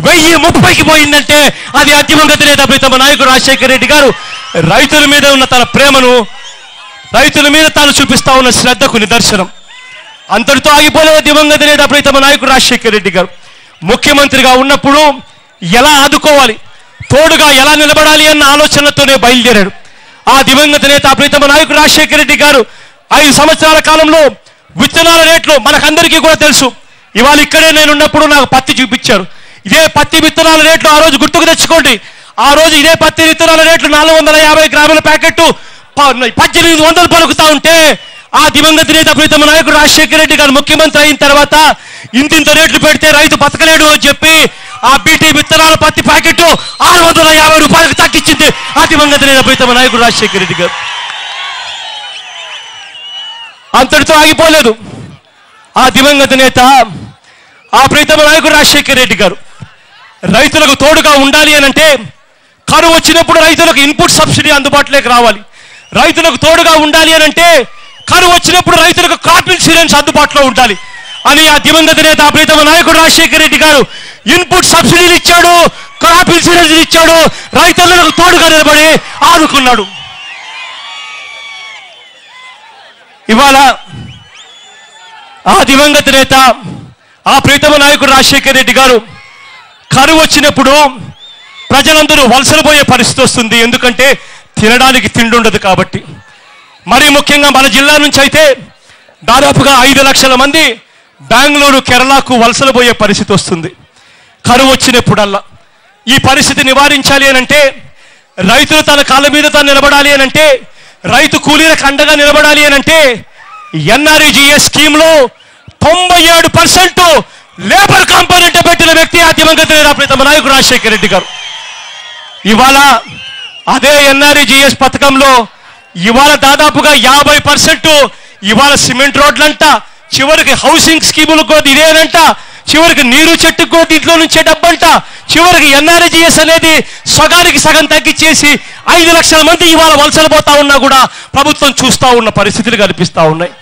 1030కి పోయిందంటే అది ఆ దివంగత నేత ప్రీతమ నాయకుడు రాజశేఖర రెడ్డి గారు రైతుల మీద ఉన్న తన ప్రేమను, రైతుల మీద తాను చూపిస్తా ఉన్న శ్రద్ధకు నిదర్శనం. అంతటితో ఆగిపోలేదు దివంగత నేత ప్రీతమ నాయకుడు రాజశేఖర రెడ్డి గారు. ముఖ్యమంత్రిగా ఉన్నప్పుడు ఎలా ఆదుకోవాలి, తోడుగా ఎలా నిలబడాలి అన్న ఆలోచనలతోనే బయలుదేరాడు. ఆ దివంగత నేత ప్రీతమ నాయకుడు రాజశేఖర రెడ్డి గారు 5 సంవత్సరాల కాలంలో విత్తనాల రేట్లు మనకందరికీ కూడా తెలుసు. ఇవాళ ఇక్కడే నేనున్నప్పుడు నాకు పత్తి చూపించారు. ఇదే పత్తి విత్తనాల రేట్లు ఆ రోజు గుర్తుకు తెచ్చుకోండి. ఆ రోజు ఇదే పత్తి విత్తనాల రేట్లు 450 గ్రాముల ప్యాకెట్టు 1800 పలుకుతా ఉంటే ఆ దివంగత నేత ప్రీతమ నాయకుడు రాజశేఖర రెడ్డి గారు ముఖ్యమంత్రి అయిన తర్వాత ఇంతింత రేట్లు పెడితే రైతు బతకలేడు అని చెప్పి ఆ బీటీ విత్తనాల పత్తి ప్యాకెట్ 650 రూపాయలకు తగ్గించింది ఆ దివంగత నేత ప్రీతమ నాయకుడు రాజశేఖర రెడ్డి గారు. అంతటితో ఆగిపోలేదు. ఆ దివంగత నేత ఆ ప్రీతమ నాయకుడు రాజశేఖర రెడ్డి గారు రైతులకు తోడుగా ఉండాలి అని అంటే కరువు వచ్చినప్పుడు రైతులకు ఇన్పుట్ సబ్సిడీ అందుబాటులోకి రావాలి. రైతులకు తోడుగా ఉండాలి అని అంటే కరువు వచ్చినప్పుడు రైతులకు క్రాప్ ఇన్సూరెన్స్ అందుబాటులో ఉండాలి అని ఆ దివంగత నేత ప్రీతమ నాయకుడు రాజశేఖర రెడ్డి గారు ఇన్పుట్ సబ్సిడీలు ఇచ్చాడు, క్రాప్ ఇన్సూరెన్స్ ఇచ్చాడు, రైతులకు తోడుగా నిలబడి ఆదుకున్నాడు. ఇవాళ ఆ దివంగత నేత ఆ ప్రీతమ నాయకుడు రాజశేఖర రెడ్డి గారు కరువు వచ్చినప్పుడు ప్రజలందరూ వలసలు పోయే పరిస్థితి వస్తుంది. ఎందుకంటే తినడానికి తిండి ఉండదు కాబట్టి. మరీ ముఖ్యంగా మన జిల్లా నుంచి అయితే దాదాపుగా 5 లక్షల మంది బెంగళూరు, కేరళకు వలసలు పోయే పరిస్థితి వస్తుంది కరువు వచ్చినప్పుడల్లా. ఈ పరిస్థితి నివారించాలి అని అంటే, రైతులు తన కాళ్ళ మీద తాను నిలబడాలి అని అంటే, రైతు కూలీలకు అండగా నిలబడాలి అని అంటే ఎన్ఆర్ఈజీఎస్ స్కీమ్లో 97% లేబర్ కాంపోనెంట్ పెట్టిన వ్యక్తి ఆ దివంగత నేత ప్రీతమ నాయకుడు రాజశేఖర రెడ్డి గారు. ఇవాళ అదే ఎన్ఆర్ఈజీఎస్ పథకంలో ఇవాళ దాదాపుగా 50% ఇవాళ సిమెంట్ రోడ్లంట, చివరికి హౌసింగ్ స్కీములకు కూడా ఇదేనంట, చివరికి నీరు చెట్టుకు కూడా దీంట్లో నుంచే డబ్బంట, చివరికి ఎన్ఆర్ఈజీఎస్ అనేది సగానికి సగం తగ్గించేసి 5 లక్షల మంది ఇవాళ వలసలు పోతా ఉన్నా కూడా ప్రభుత్వం చూస్తూ ఉన్న పరిస్థితులు కనిపిస్తూ ఉన్నాయి.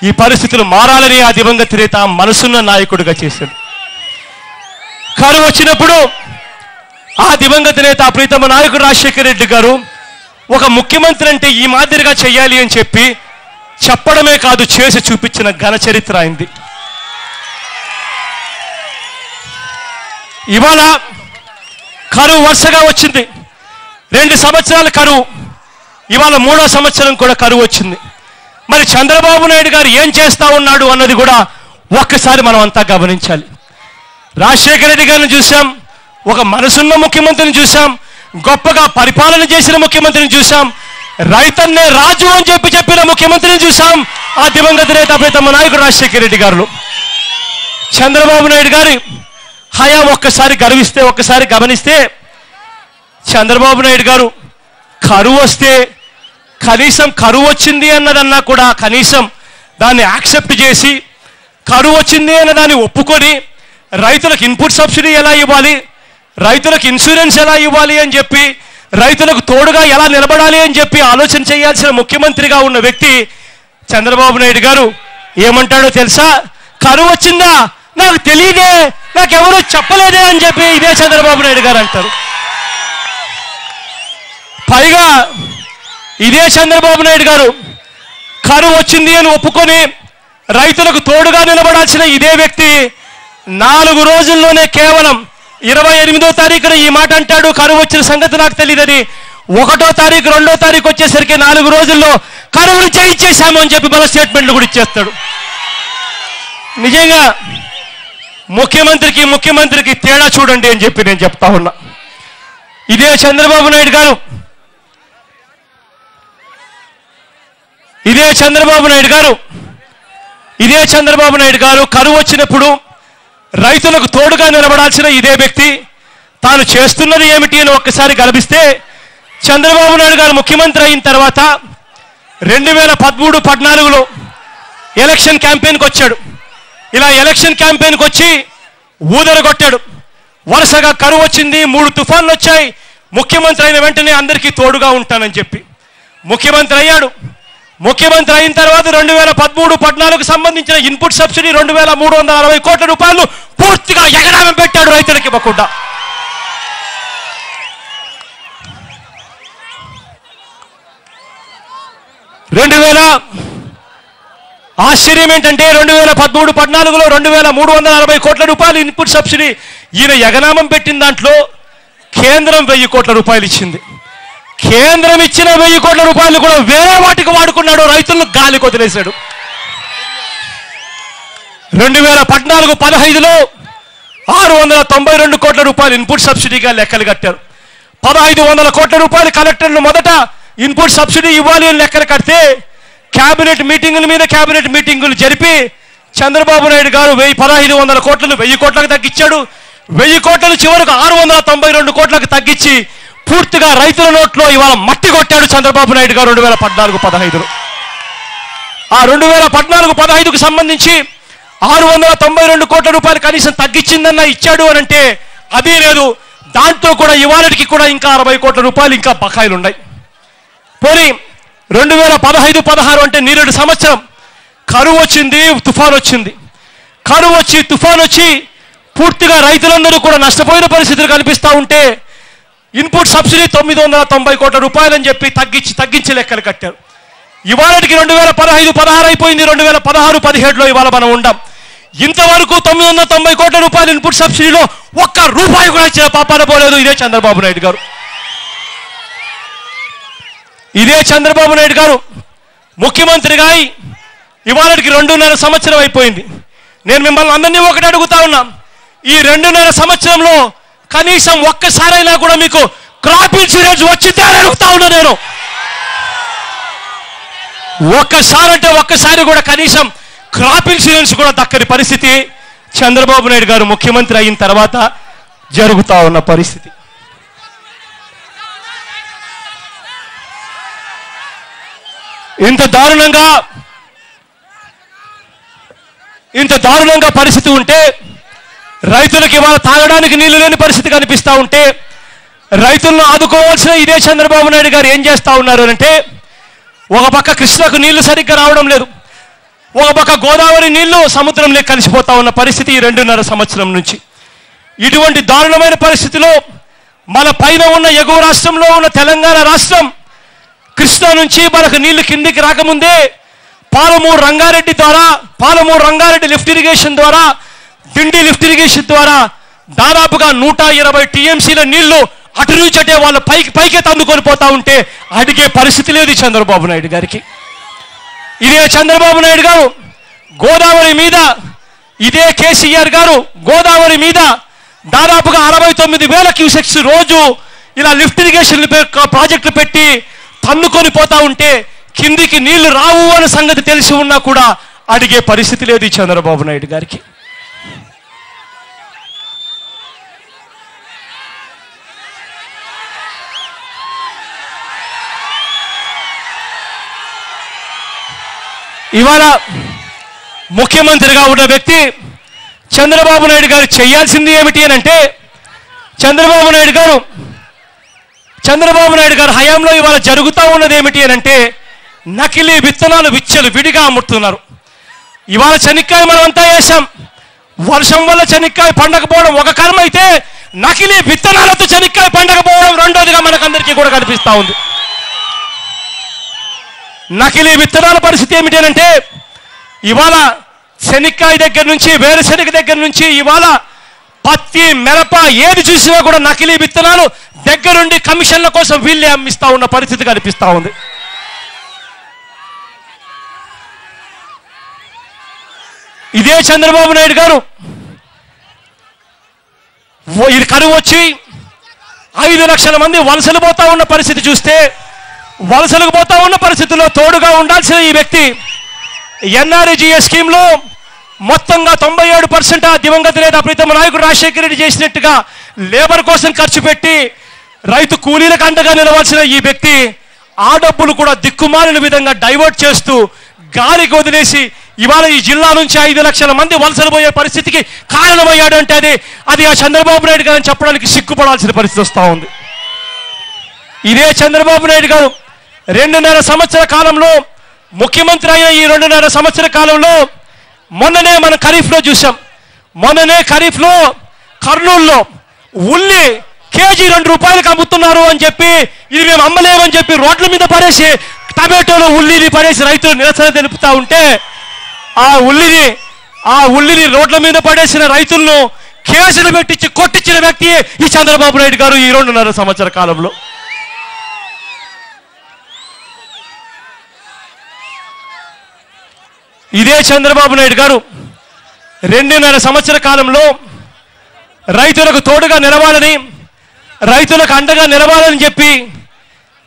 ఈ పరిస్థితులు మారాలని ఆ దివంగత నేత మనసున్న నాయకుడిగా చేశాడు. కరువు వచ్చినప్పుడు ఆ దివంగత నేత ప్రీతమ నాయకుడు రాజశేఖర రెడ్డి గారు ఒక ముఖ్యమంత్రి అంటే ఈ మాదిరిగా చేయాలి అని చెప్పి చెప్పడమే కాదు, చేసి చూపించిన ఘన చరిత్ర అయింది. ఇవాళ కరువు వరుసగా వచ్చింది, 2 సంవత్సరాల కరువు, ఇవాళ 3వ సంవత్సరం కూడా కరువు వచ్చింది. మరి చంద్రబాబు నాయుడు గారు ఏం చేస్తా ఉన్నాడు అన్నది కూడా ఒక్కసారి మనం అంతా గమనించాలి. రాజశేఖర రెడ్డి గారిని చూసాం, ఒక మనసున్న ముఖ్యమంత్రిని చూసాం, గొప్పగా పరిపాలన చేసిన ముఖ్యమంత్రిని చూసాం, రైతన్నే రాజు అని చెప్పిన ముఖ్యమంత్రిని చూసాం ఆ దివంగత నేత ప్రీతమ నాయకుడు రాజశేఖర రెడ్డి గారు. చంద్రబాబు నాయుడు గారి హయా ఒక్కసారి గమనిస్తే చంద్రబాబు నాయుడు గారు కరువు వస్తే కనీసం కరువు వచ్చింది అన్నదన్నా కూడా కనీసం దాన్ని యాక్సెప్ట్ చేసి, కరువు వచ్చింది అన్న దాన్ని ఒప్పుకొని, రైతులకు ఇన్పుట్ సబ్సిడీ ఎలా ఇవ్వాలి, రైతులకు ఇన్సూరెన్స్ ఎలా ఇవ్వాలి అని చెప్పి, రైతులకు తోడుగా ఎలా నిలబడాలి అని చెప్పి ఆలోచన చేయాల్సిన ముఖ్యమంత్రిగా ఉన్న వ్యక్తి చంద్రబాబు నాయుడు గారు ఏమంటాడో తెలుసా? కరువు వచ్చిందా, నాకు తెలియదే, నాకెవరూ చెప్పలేదే అని చెప్పి ఇదే చంద్రబాబు నాయుడు గారు అంటారు. పైగా ఇదే చంద్రబాబు నాయుడు గారు కరువు వచ్చింది అని ఒప్పుకొని రైతులకు తోడుగా నిలబడాల్సిన ఇదే వ్యక్తి 4 రోజుల్లోనే కేవలం 28వ తారీఖున ఈ మాట అంటాడు, కరువు వచ్చిన సంగతి నాకు తెలియదని. 1వ తారీఖు 2వ తారీఖు వచ్చేసరికి 4 రోజుల్లో కరువును చేయించేశాము అని చెప్పి మన స్టేట్మెంట్లు కూడా ఇచ్చేస్తాడు. నిజంగా ముఖ్యమంత్రికి తేడా చూడండి అని చెప్పి నేను చెప్తా ఉన్నా. ఇదే చంద్రబాబు నాయుడు గారు కరువు వచ్చినప్పుడు రైతులకు తోడుగా నిలబడాల్సిన ఇదే వ్యక్తి తాను చేస్తున్నది ఏమిటి అని ఒక్కసారి గమనిస్తే, చంద్రబాబు నాయుడు గారు ముఖ్యమంత్రి అయిన తర్వాత 2013-14లో ఎలక్షన్ క్యాంపెయిన్కి వచ్చాడు. ఇలా ఎలక్షన్ క్యాంపెయిన్కి వచ్చి ఊదరగొట్టాడు. వరుసగా కరువు వచ్చింది, 3 తుఫాన్లు వచ్చాయి, ముఖ్యమంత్రి అయిన వెంటనే అందరికీ తోడుగా ఉంటానని చెప్పి ముఖ్యమంత్రి అయ్యాడు. ముఖ్యమంత్రి అయిన తర్వాత 2013-14కు సంబంధించిన ఇన్పుట్ సబ్సిడీ 2360 కోట్ల రూపాయలు పూర్తిగా ఎగడామం పెట్టాడు రైతులకి ఇవ్వకుండా. ఆశ్చర్యం ఏంటంటే 2013-14లో 2360 కోట్ల రూపాయలు ఇన్పుట్ సబ్సిడీ ఈయన ఎగనామం పెట్టిన దాంట్లో కేంద్రం 1000 కోట్ల రూపాయలు ఇచ్చింది. కేంద్రం ఇచ్చిన 1000 కోట్ల రూపాయలు కూడా వేరే వాటికి వాడుకున్నాడు, రైతులను గాలికి వదిలేశాడు. 2014-15లో 692 కోట్ల రూపాయలు ఇన్పుట్ సబ్సిడీగా లెక్కలు కట్టారు. 1500 కోట్ల రూపాయలు కలెక్టర్లు మొదట ఇన్పుట్ సబ్సిడీ ఇవ్వాలి అని లెక్కలు కడితే క్యాబినెట్ మీటింగుల మీద క్యాబినెట్ మీటింగులు జరిపి చంద్రబాబు నాయుడు గారు 1500 కోట్లను 1000 కోట్లకు తగ్గించాడు. 1000 కోట్లను చివరకు 692 కోట్లకు తగ్గించి పూర్తిగా రైతుల నోట్లో ఇవాళ మట్టి కొట్టాడు చంద్రబాబు నాయుడు గారు 2014-15లో. ఆ 2014-15కు సంబంధించి 692 కోట్ల రూపాయలు కనీసం తగ్గించిందన్న ఇచ్చాడు అని అంటే అదే లేదు. దాంట్లో కూడా ఇవాళకి కూడా ఇంకా 60 కోట్ల రూపాయలు ఇంకా బకాయిలు ఉన్నాయి. పోనీ 2015-16 అంటే నీరేడు సంవత్సరం కరువు వచ్చింది, తుఫాన్ వచ్చింది. కరువు వచ్చి తుఫాన్ వచ్చి పూర్తిగా రైతులందరూ కూడా నష్టపోయిన పరిస్థితులు కనిపిస్తూ ఉంటే ఇన్పుట్ సబ్సిడీ 990 కోట్ల రూపాయలు అని చెప్పి తగ్గించి లెక్కలు కట్టారు. ఇవాళకి 2015-16 అయిపోయింది, 2016-17లో ఇవాళ మనం ఉండాం. ఇంతవరకు 990 కోట్ల రూపాయలు ఇన్పుట్ సబ్సిడీలో ఒక్క రూపాయి కూడా ఇచ్చిన పాపాన పోలేదు ఇదే చంద్రబాబు నాయుడు గారు. ఇదే చంద్రబాబు నాయుడు గారు ముఖ్యమంత్రిగా ఇవాళకి 2.5 సంవత్సరం అయిపోయింది. నేను మిమ్మల్ని అందరినీ ఒకటి అడుగుతా ఉన్నా, ఈ 2.5 సంవత్సరంలో కనీసం ఒక్కసారైనా కూడా మీకు క్రాప్ ఇన్సూరెన్స్ వచ్చిందా అని అడుగుతా ఉన్నా నేను. ఒక్కసారి కూడా కనీసం క్రాప్ ఇన్సూరెన్స్ కూడా దక్కని పరిస్థితి చంద్రబాబు నాయుడు గారు ముఖ్యమంత్రి అయిన తర్వాత జరుగుతా ఉన్న పరిస్థితి. ఇంత దారుణంగా పరిస్థితి ఉంటే, రైతులకు ఇవాళ తాగడానికి నీళ్లు లేని పరిస్థితి కనిపిస్తూ ఉంటే, రైతులను ఆదుకోవాల్సిన ఇదే చంద్రబాబు నాయుడు గారు ఏం చేస్తూ ఉన్నారు అంటే, ఒక పక్క కృష్ణకు నీళ్లు సరిగ్గా రావడం లేదు, ఒక పక్క గోదావరి నీళ్లు సముద్రంలో కలిసిపోతా ఉన్న పరిస్థితి ఈ 2.5 సంవత్సరం నుంచి. ఇటువంటి దారుణమైన పరిస్థితిలో మన పైన ఉన్న ఎగువ రాష్ట్రంలో ఉన్న తెలంగాణ రాష్ట్రం కృష్ణా నుంచి మనకు నీళ్లు కిందికి రాకముందే పాలమూరు రంగారెడ్డి లిఫ్ట్ ఇరిగేషన్ ద్వారా, దిండి లిఫ్ట్ ఇరిగేషన్ ద్వారా దాదాపుగా 120 టీఎంసీల నీళ్లు అటు నుంచి అటే వాళ్ళు పైకే తందుకొని పోతా ఉంటే అడిగే పరిస్థితి లేదు చంద్రబాబు నాయుడు గారికి. ఇదే చంద్రబాబు నాయుడు గారు గోదావరి మీద, ఇదే కేసీఆర్ గారు గోదావరి మీద దాదాపుగా 69,000 క్యూసెక్స్ రోజు ఇలా లిఫ్ట్ ఇరిగేషన్ ప్రాజెక్టులు పెట్టి తన్నుకొని పోతా ఉంటే కిందికి నీళ్లు రావు అనే సంగతి తెలిసి ఉన్నా కూడా అడిగే పరిస్థితి లేదు ఈ చంద్రబాబు నాయుడు గారికి. ఇవాళ ముఖ్యమంత్రిగా ఉన్న వ్యక్తి చంద్రబాబు నాయుడు గారు చేయాల్సింది ఏమిటి అని అంటే, చంద్రబాబు నాయుడు గారు హయాంలో ఇవాళ జరుగుతూ ఉన్నది ఏమిటి అని అంటే నకిలీ విత్తనాలు విడిగా అమ్ముతున్నారు. ఇవాళ చెనిక్కాయ మనం అంతా వేసాం, వర్షం వల్ల చెనిక్కాయ పండకపోవడం ఒక కర్మ అయితే, నకిలీ విత్తనాలతో చెనిక్కాయ పండకపోవడం రెండోదిగా మనకందరికీ కూడా కనిపిస్తూ ఉంది. నకిలీ విత్తనాల పరిస్థితి ఏమిటి అంటే ఇవాళ శనక్కాయ దగ్గర నుంచి, వేరుశనగ దగ్గర నుంచి ఇవాళ పత్తి, మిరప ఏది చూసినా కూడా నకిలీ విత్తనాలు దగ్గరుండి కమిషన్ల కోసం వీళ్ళే అమ్మిస్తా ఉన్న పరిస్థితి కనిపిస్తూ ఉంది. ఇదే చంద్రబాబు నాయుడు గారు ఇది కరువు వచ్చి 5 లక్షల మంది వలసలు పోతా ఉన్న పరిస్థితి చూస్తే, వలసలకు పోతా ఉన్న పరిస్థితుల్లో తోడుగా ఉండాల్సిన ఈ వ్యక్తి ఎన్ఆర్ఈజీఎస్ స్కీమ్లో మొత్తంగా 97% ఆ దివంగత నేత ప్రీతమ నాయకుడు రాజశేఖర రెడ్డి చేసినట్టుగా లేబర్ కోసం ఖర్చు పెట్టి రైతు కూలీలకు అండగా నిలవాల్సిన ఈ వ్యక్తి ఆ డబ్బులు కూడా దిక్కుమాలిన విధంగా డైవర్ట్ చేస్తూ గాలికి వదిలేసి ఇవాళ ఈ జిల్లా నుంచి 5 లక్షల మంది వలసలు పోయే పరిస్థితికి కారణమయ్యాడు అంటే అది ఆ చంద్రబాబు నాయుడు గారు చెప్పడానికి సిగ్గుపడాల్సిన పరిస్థితి వస్తూ ఉంది. ఇదే చంద్రబాబు నాయుడు గారు 2.5 సంవత్సర కాలంలో ముఖ్యమంత్రి అయిన ఈ 2.5 సంవత్సర కాలంలో మొన్ననే మనం ఖరీఫ్లో చూసాం. మొన్ననే ఖరీఫ్లో కర్నూలులో ఉల్లి కేజీ 2 రూపాయలకు అమ్ముతున్నారు అని చెప్పి, ఇది మేము అమ్మలేమని చెప్పి రోడ్ల మీద పడేసి టమాటోలు ఉల్లిని పడేసి రైతులు నిరసన తెలుపుతా ఉంటే ఆ ఉల్లిని రోడ్ల మీద పడేసిన రైతులను కేసులు పెట్టించి కొట్టించిన వ్యక్తి ఈ చంద్రబాబు నాయుడు గారు ఈ 2.5 సంవత్సర కాలంలో. ఇదే చంద్రబాబు నాయుడు గారు 2.5 సంవత్సర కాలంలో రైతులకు తోడుగా నిలవాలని, రైతులకు అండగా నిలవాలని చెప్పి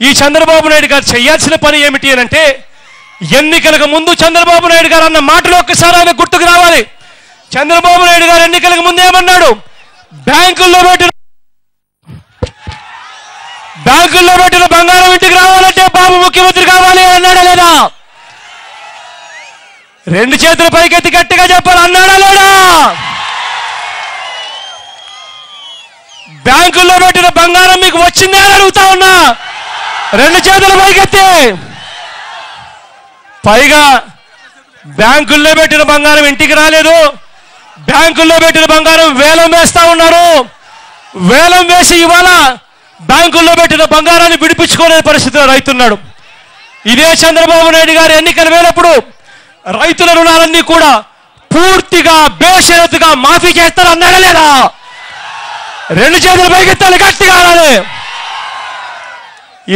ఈ చంద్రబాబు నాయుడు గారు చేయాల్సిన పని ఏమిటి అని అంటే, ఎన్నికలకు ముందు చంద్రబాబు నాయుడు గారు అన్న మాటలు ఒక్కసారి ఆయన గుర్తుకు రావాలి. చంద్రబాబు నాయుడు గారు ఎన్నికలకు ముందు ఏమన్నాడు? బ్యాంకుల్లో పెట్టిన బంగారం ఇంటికి రావాలంటే బాబు ముఖ్యమంత్రి కావాలి అన్నాడా లేదా? 2 చేతుల పైకెత్తి గట్టిగా చెప్పాలి, అన్నాడా లేడా? బ్యాంకుల్లో పెట్టిన బంగారం మీకు వచ్చిందే అని అడుగుతా ఉన్నా. 2 చేతుల పైకెత్తి. పైగా బ్యాంకుల్లో పెట్టిన బంగారం ఇంటికి రాలేదు, బ్యాంకుల్లో పెట్టిన బంగారం వేలం వేస్తా ఉన్నారు. వేలం వేసి ఇవాళ బ్యాంకుల్లో పెట్టిన బంగారాన్ని విడిపించుకోలే పరిస్థితిలో రైతున్నాడు. ఇదే చంద్రబాబు నాయుడు గారు ఎన్నికలు వేలప్పుడు రైతుల రుణాలన్నీ కూడా పూర్తిగా బేషరతుగా మాఫీ చేస్తారు అన్నాడా లేదా? 2 చేతుల పైకెత్తాలి, గట్టిగా అనాలి.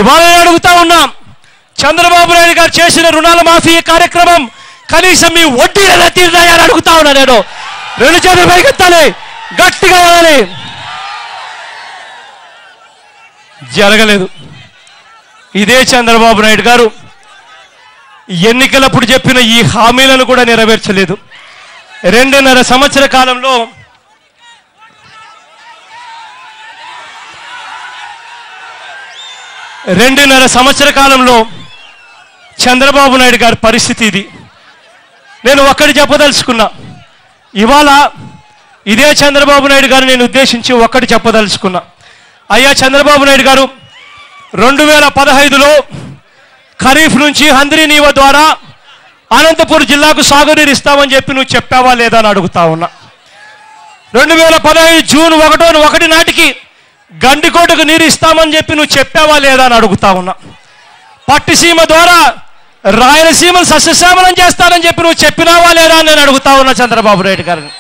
ఇవాళ అడుగుతా ఉన్నాం, చంద్రబాబు నాయుడు గారు చేసిన రుణాల మాఫీ కార్యక్రమం కనీసం మీ వడ్డీలు తీరుతాయని అడుగుతా ఉన్నా నేను. 2 చేతుల పైకెత్తాలి, గట్టిగా అనాలి. జరగలేదు. ఇదే చంద్రబాబు నాయుడు గారు ఎన్నికలప్పుడు చెప్పిన ఈ హామీలను కూడా నెరవేర్చలేదు. 2.5 సంవత్సర కాలంలో చంద్రబాబు నాయుడు గారి పరిస్థితి ఇది. నేను ఒక్కటి చెప్పదలుచుకున్నా. ఇవాళ ఇదే చంద్రబాబు నాయుడు గారు నేను ఉద్దేశించి ఒక్కటి చెప్పదలుచుకున్నా. అయ్యా చంద్రబాబు నాయుడు గారు 2015లో ఖరీఫ్ నుంచి హంద్రీ నీవ ద్వారా అనంతపురం జిల్లాకు సాగునీరు ఇస్తామని చెప్పి నువ్వు చెప్పావా లేదా అని అడుగుతా ఉన్నా. 2015 జూన్ 1 నాటికి గండికోటకు నీరు ఇస్తామని చెప్పి నువ్వు చెప్పావా లేదా అని అడుగుతా ఉన్నా. పట్టిసీమ ద్వారా రాయలసీమను సస్యశ్యామలం చేస్తానని చెప్పి నువ్వు చెప్పినావా లేదా అని నేను అడుగుతా ఉన్నా చంద్రబాబు నాయుడు గారిని.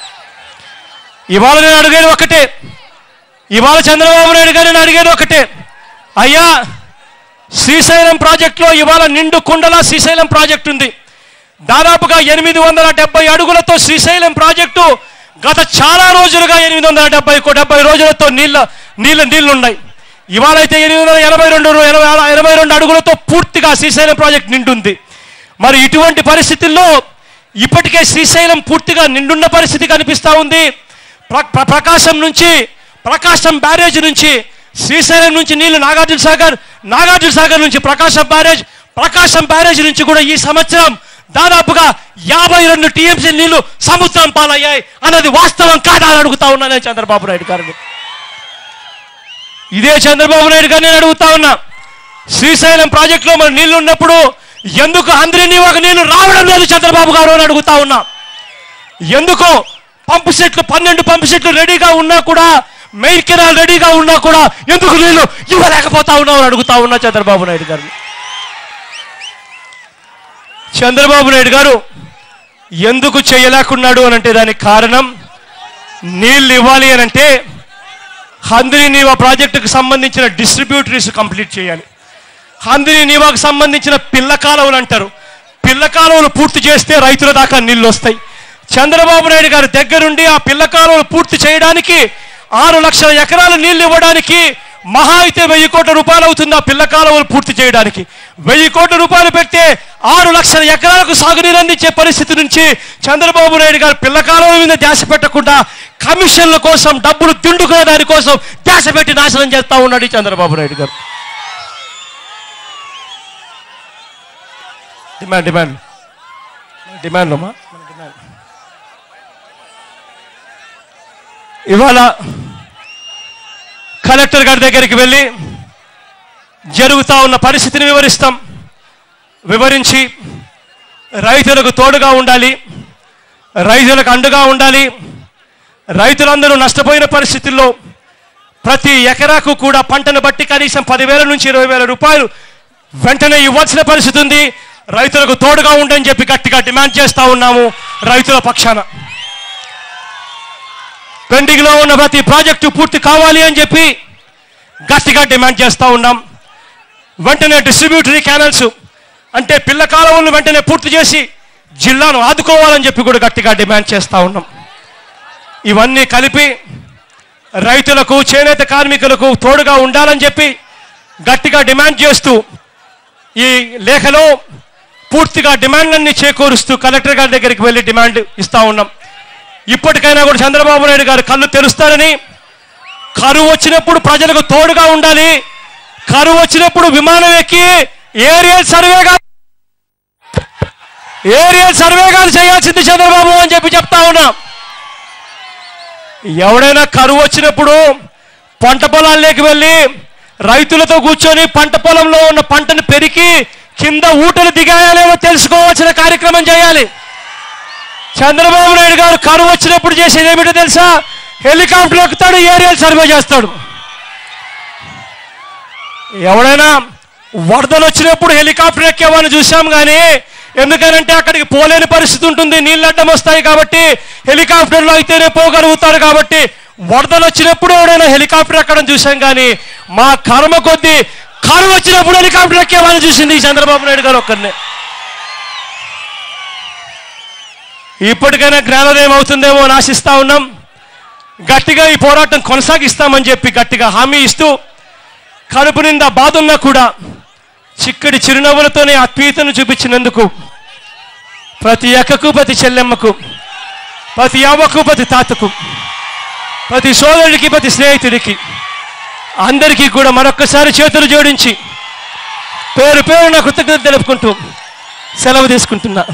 ఇవాళ నేను అడిగేది ఒకటే, ఇవాళ చంద్రబాబు నాయుడు గారిని అడిగేది ఒకటే, అయ్యా శ్రీశైలం ప్రాజెక్టులో ఇవాళ నిండు కుండల శ్రీశైలం ప్రాజెక్టు ఉంది. దాదాపుగా 870 అడుగులతో శ్రీశైలం ప్రాజెక్టు గత చాలా రోజులుగా 870 రోజులతో నీళ్లున్నాయి. ఇవాళైతే 882 అడుగులతో పూర్తిగా శ్రీశైలం ప్రాజెక్ట్ నిండుంది. మరి ఇటువంటి పరిస్థితుల్లో ఇప్పటికే శ్రీశైలం పూర్తిగా నిండున్న పరిస్థితి కనిపిస్తూ ఉంది. ప్రకాశం బ్యారేజ్ నుంచి శ్రీశైలం నుంచి నీళ్లు నాగార్జున సాగర్ నుంచి ప్రకాశం బ్యారేజ్ నుంచి కూడా ఈ సంవత్సరం దాదాపుగా 52 టీఎంసీ నీళ్లు సముద్రం పాలయ్యాయి అన్నది వాస్తవం కాదా అని అడుగుతా ఉన్నా నేను చంద్రబాబు నాయుడు గారిని. ఇదే చంద్రబాబు నాయుడు గారిని నేను అడుగుతా ఉన్నా, శ్రీశైలం ప్రాజెక్టులో మరి నీళ్లు ఉన్నప్పుడు ఎందుకు అందరినీ ఒక నీళ్లు రావడం లేదు చంద్రబాబు గారు అని అడుగుతా ఉన్నా. ఎందుకు 12 పంపు సెట్లు రెడీగా ఉన్నా కూడా, మెయిన్ కెనాల్ రెడీగా ఉన్నా కూడా ఎందుకు నీళ్లు ఇవ్వలేకపోతా ఉన్నావు అని అడుగుతా ఉన్నా చంద్రబాబు నాయుడు గారిని. చంద్రబాబు నాయుడు గారు ఎందుకు చేయలేకున్నాడు అనంటే దానికి కారణం, నీళ్ళు ఇవ్వాలి అనంటే హంద్రీ నీవా ప్రాజెక్టుకు సంబంధించిన డిస్ట్రిబ్యూటరీస్ కంప్లీట్ చేయాలి. హంద్రీ నీవాకు సంబంధించిన పిల్ల కాలువలు అంటారు, పిల్ల కాలువలు పూర్తి చేస్తే రైతుల దాకా నీళ్ళు వస్తాయి. చంద్రబాబు నాయుడు గారి దగ్గరుండి ఆ పిల్ల కాలువలు పూర్తి చేయడానికి 6 లక్షల ఎకరాలు నీళ్లు ఇవ్వడానికి మహా అయితే 1000 కోట్ల రూపాయలు అవుతుంది. ఆ పిల్ల కాలువలు పూర్తి చేయడానికి 1000 కోట్ల రూపాయలు పెడితే 6 లక్షల ఎకరాలకు సాగునీరు అందించే పరిస్థితి నుంచి చంద్రబాబు నాయుడు గారు పిల్ల కాలువల మీద ధ్యాస పెట్టకుండా కమిషన్ల కోసం, డబ్బులు తిండుకునే దానికోసం ధ్యాస పెట్టి నాశనం చేస్తా ఉన్నాడు ఈ చంద్రబాబు నాయుడు గారు. డిమాండ్ ఇవాళ కలెక్టర్ గారి దగ్గరికి వెళ్ళి జరుగుతూ ఉన్న పరిస్థితిని వివరించి రైతులకు తోడుగా ఉండాలి, రైతులకు అండగా ఉండాలి, రైతులందరూ నష్టపోయిన పరిస్థితుల్లో ప్రతి ఎకరాకు కూడా పంటను బట్టి కనీసం 10,000 నుంచి 20,000 రూపాయలు వెంటనే ఇవ్వాల్సిన పరిస్థితి ఉంది. రైతులకు తోడుగా ఉండని చెప్పి గట్టిగా డిమాండ్ చేస్తూ ఉన్నాము. రైతుల పక్షాన పెండింగ్లో ఉన్న ప్రతి ప్రాజెక్టు పూర్తి కావాలి అని చెప్పి గట్టిగా డిమాండ్ చేస్తూ ఉన్నాం. వెంటనే డిస్ట్రిబ్యూటరీ కెనాల్స్ అంటే పిల్ల కాలువలను వెంటనే పూర్తి చేసి జిల్లాను ఆదుకోవాలని చెప్పి కూడా గట్టిగా డిమాండ్ చేస్తూ ఉన్నాం. ఇవన్నీ కలిపి రైతులకు, చేనేత కార్మికులకు తోడుగా ఉండాలని చెప్పి గట్టిగా డిమాండ్ చేస్తూ ఈ లేఖలో పూర్తిగా డిమాండ్లన్నీ చేకూరుస్తూ కలెక్టర్ గారి దగ్గరికి వెళ్ళి డిమాండ్ ఇస్తూ ఉన్నాం. ఇప్పటికైనా కూడా చంద్రబాబు నాయుడు గారు కళ్ళు తెరుస్తారని, కరువు వచ్చినప్పుడు ప్రజలకు తోడుగా ఉండాలి, కరువు వచ్చినప్పుడు విమానం ఎక్కి ఏరియల్ సర్వే గారు చేయాల్సింది చంద్రబాబు అని చెప్పి చెప్తా ఉన్నాం. ఎవడైనా కరువు వచ్చినప్పుడు పంట పొలాల్లోకి వెళ్ళి రైతులతో కూర్చొని పంట పొలంలో ఉన్న పంటను పెరికి కింద ఊటలు దిగాయాలేమో తెలుసుకోవాల్సిన కార్యక్రమం చేయాలి. చంద్రబాబు నాయుడు గారు కరువు వచ్చినప్పుడు చేసేది ఏమిటో తెలుసా? హెలికాప్టర్ ఎక్కుతాడు, ఏరియల్ సర్వే చేస్తాడు. ఎవడైనా వరదలు వచ్చినప్పుడు హెలికాప్టర్ ఎక్కేవాడిని చూసాం, కానీ ఎందుకనంటే అక్కడికి పోలేని పరిస్థితి ఉంటుంది, నీళ్ళు అడ్డం వస్తాయి కాబట్టి, హెలికాప్టర్లో అయితేనే పోగలుగుతారు కాబట్టి వరదలు వచ్చినప్పుడు ఎవడైనా హెలికాప్టర్ ఎక్కడం చూసాం. కానీ మా కర్మ కొద్దీ కరువు వచ్చినప్పుడు హెలికాప్టర్ ఎక్కేవాడిని చూసింది ఈ చంద్రబాబు నాయుడు గారు ఒక్కరినే. ఇప్పటికైనా జ్ఞానోదయం అవుతుందేమో అని ఆశిస్తా ఉన్నాం. గట్టిగా ఈ పోరాటం కొనసాగిస్తామని చెప్పి గట్టిగా హామీ ఇస్తూ, కడుపు నిండా బాధున్నా కూడా చిక్కడి చిరునవ్వులతోనే ఆత్మీయతను చూపించినందుకు ప్రతి అక్కకు, ప్రతి చెల్లెమ్మకు, ప్రతి అవ్వకు, ప్రతి తాతకు, ప్రతి సోదరుడికి, ప్రతి స్నేహితుడికి అందరికీ కూడా మరొక్కసారి చేతులు జోడించి పేరు పేరున కృతజ్ఞత తెలుపుకుంటూ సెలవు తీసుకుంటున్నా.